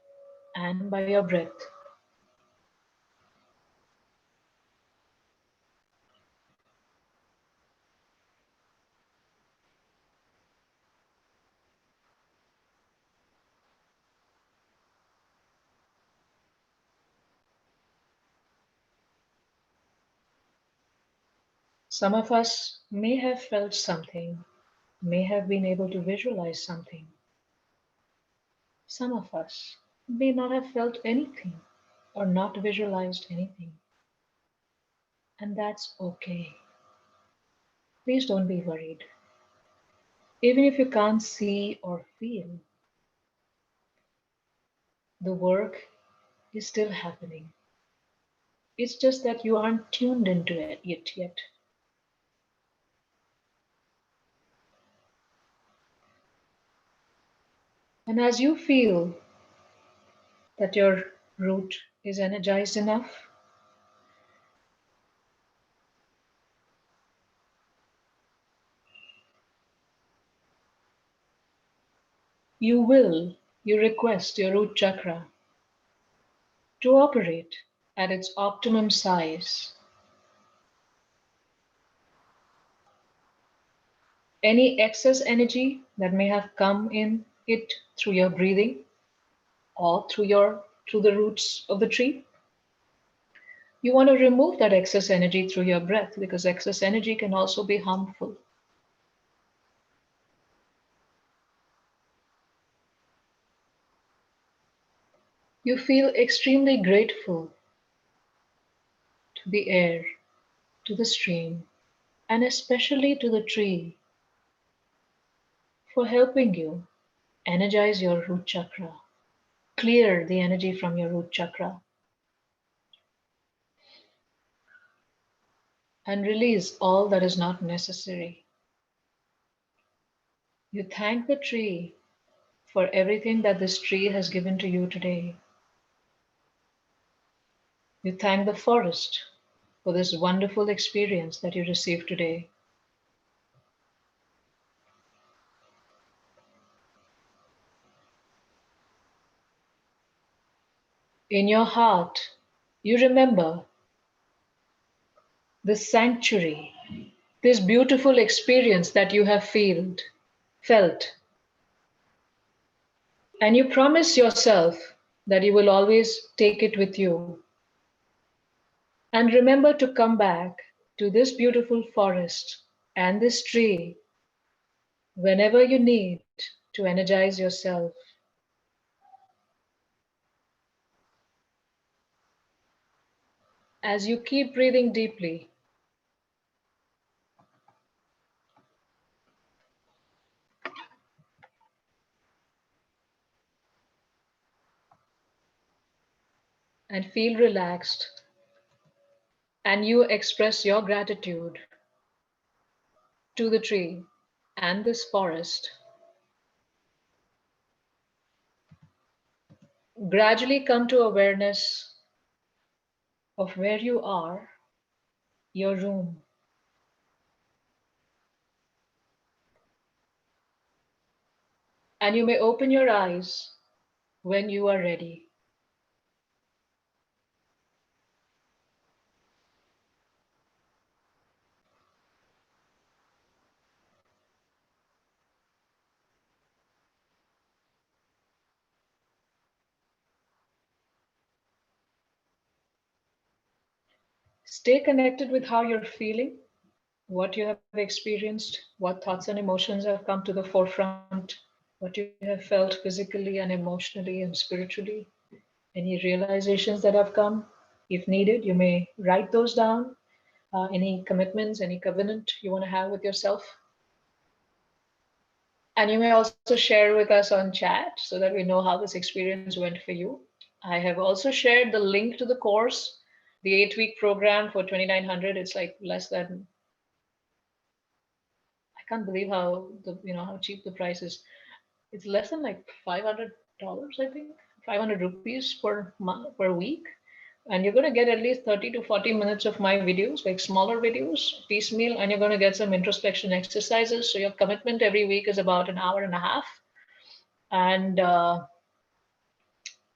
and by your breath? Some of us may have felt something, may have been able to visualize something. Some of us may not have felt anything or not visualized anything, and that's okay. Please don't be worried. Even if you can't see or feel, the work is still happening. It's just that you aren't tuned into it yet. And as you feel that your root is energized enough, you will, you request your root chakra to operate at its optimum size. Any excess energy that may have come in it through your breathing or through the roots of the tree, you want to remove that excess energy through your breath because excess energy can also be harmful. You feel extremely grateful to the air, to the stream, and especially to the tree for helping you energize your root chakra, clear the energy from your root chakra, and release all that is not necessary. You thank the tree for everything that this tree has given to you today. You thank the forest for this wonderful experience that you received today. In your heart, you remember this sanctuary, this beautiful experience that you have felt, and you promise yourself that you will always take it with you. And remember to come back to this beautiful forest and this tree whenever you need to energize yourself. As you keep breathing deeply, and feel relaxed, and you express your gratitude to the tree and this forest, gradually come to awareness of where you are, your room, and you may open your eyes when you are ready. Stay connected with how you're feeling, what you have experienced, what thoughts and emotions have come to the forefront, what you have felt physically and emotionally and spiritually, any realizations that have come. If needed, you may write those down, any commitments, any covenant you want to have with yourself. And you may also share with us on chat so that we know how this experience went for you. I have also shared the link to the course, the 8-week program for 2,900. It's like less than, I can't believe how how cheap the price is. It's less than like $500, I think, 500 rupees per month per week. And you're going to get at least 30 to 40 minutes of my videos, like smaller videos, piecemeal, and you're going to get some introspection exercises. So your commitment every week is about an hour and a half. And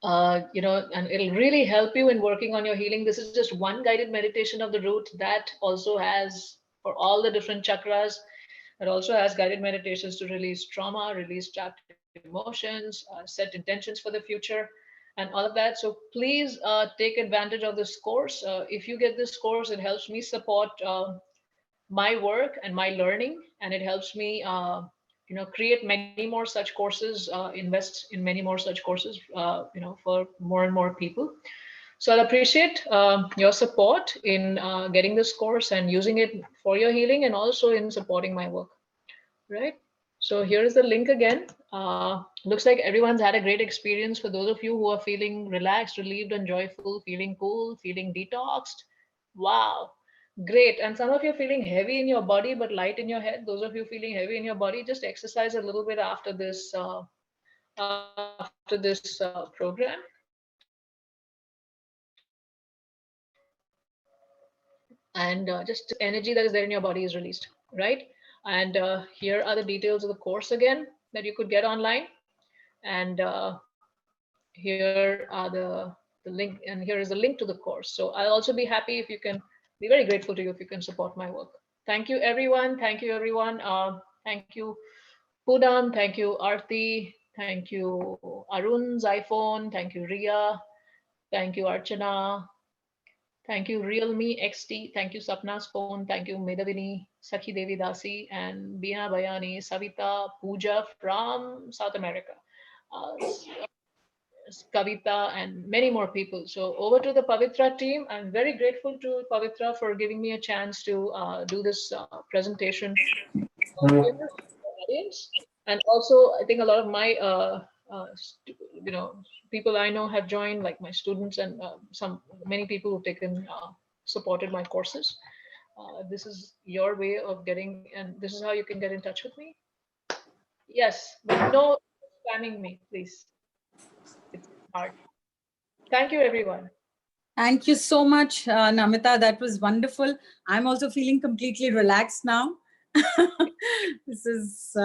and it'll really help you in working on your healing. This is just one guided meditation of the root that also has for all the different chakras. It also has guided meditations to release trauma, release trapped emotions, set intentions for the future, and all of that. So please take advantage of this course. If you get this course, it helps me support my work and my learning, and it helps me create many more such courses, invest in many more such courses, for more and more people. So I'll appreciate your support in getting this course and using it for your healing, and also in supporting my work. Right. So here is the link again. Looks like everyone's had a great experience. For those of you who are feeling relaxed, relieved, and joyful, feeling cool, feeling detoxed. Wow. Great. And some of you are feeling heavy in your body but light in your head. Those of you feeling heavy in your body, just exercise a little bit after this program. And just energy that is there in your body is released, right? And here are the details of the course again that you could get online. And here are the link, and here is the link to the course. So I'll also be happy if you can, be very grateful to you if you can support my work. Thank you everyone. Thank you everyone. Thank you Pudam, thank you Arti, thank you Arun's iPhone, thank you Ria, thank you Archana, thank you Realme XT, thank you Sapna's phone, thank you Medavini, Sakhi Devi Dasi, and Bina Bayani, Savita, Pooja from South America, uh, Kavita, and many more people. So over to the Pavitra team. I'm very grateful to Pavitra for giving me a chance to do this presentation to the audience. And also, I think a lot of my people I know have joined, like my students, and some many people who've taken supported my courses. This is your way of getting, and this is how you can get in touch with me. Yes, but no spamming me, please. It's hard. Thank you, everyone. Thank you so much, Namita. That was wonderful. I'm also feeling completely relaxed now. This is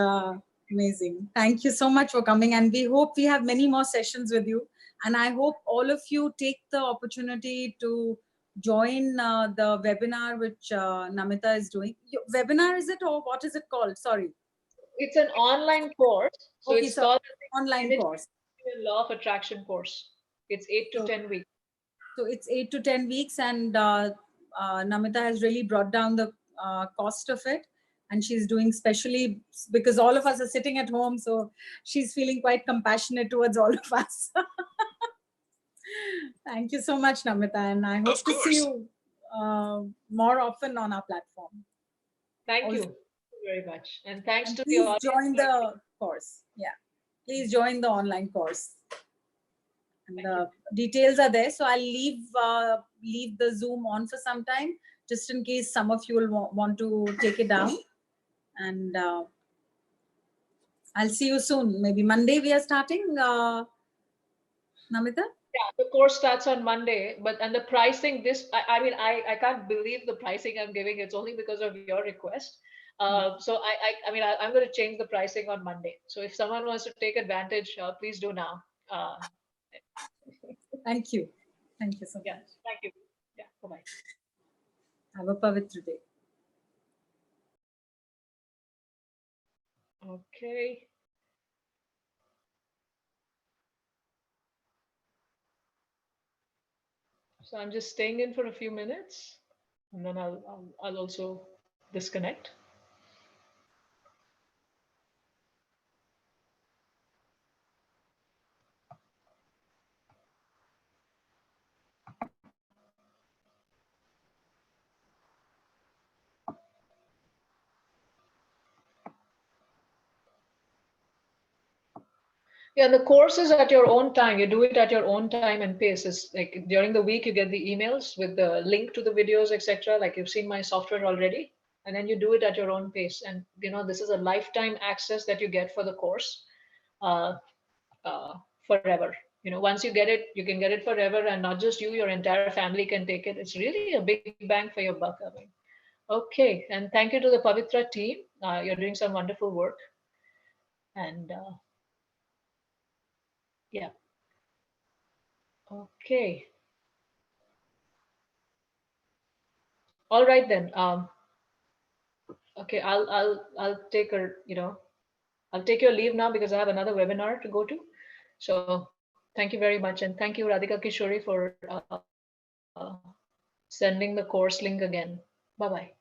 amazing. Thank you so much for coming. And we hope we have many more sessions with you. And I hope all of you take the opportunity to join the webinar which Namita is doing. Your webinar, is it, or what is it called? Sorry. It's an online course. So Okay, it's so called online Energy course. and Law of Attraction course. It's 8 to So, 10 weeks. so it's 8 to 10 weeks, and Namita has really brought down the cost of it. And she's doing specially because all of us are sitting at home. So she's feeling quite compassionate towards all of us. Thank you so much, Namita. And I hope to see you more often on our platform. Thank Also, you very much. And thanks and to the please audience. join the course. Yeah. Please join the online course. And the details are there. So I'll leave the Zoom on for some time, just in case some of you will want to take it down. And I'll see you soon. Maybe Monday we are starting, Namita? Yeah, the course starts on Monday, and the pricing, I can't believe the pricing I'm giving. It's only because of your request. So I'm going to change the pricing on Monday. So if someone wants to take advantage, please do now. Thank you. Thank you so much. Yeah, thank you. Yeah, bye-bye. Have a Pavitra day. Okay. So I'm just staying in for a few minutes, and then I'll also disconnect. Yeah, the course is at your own time. You do it at your own time and pace. It's like during the week you get the emails with the link to the videos, etc. Like you've seen my software already, and then you do it at your own pace. And this is a lifetime access that you get for the course, uh, forever. once you get it, you can get it forever, and not just you, your entire family can take it. It's really a big bang for your buck. I mean, okay, and thank you to the Pavitra team. You're doing some wonderful work, and yeah. Okay, all right then. Okay, I'll take a I'll take your leave now because I have another webinar to go to. So thank you very much, and thank you Radhika Kishori for sending the course link again. Bye bye.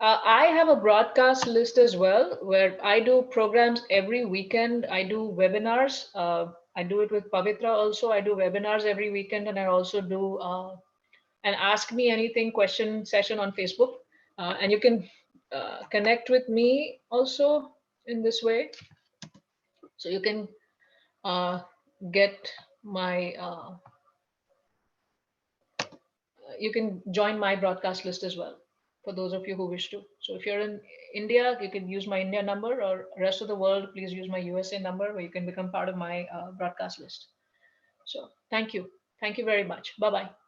I have a broadcast list as well where I do programs every weekend. I do webinars. I do it with Pavitra also. I do webinars every weekend, and I also do an Ask Me Anything question session on Facebook. And you can connect with me also in this way. So you can uh, get my you can join my broadcast list as well for those of you who wish to. So if you're in India, you can use my India number, or rest of the world, please use my USA number where you can become part of my broadcast list. So thank you. Thank you very much. Bye bye.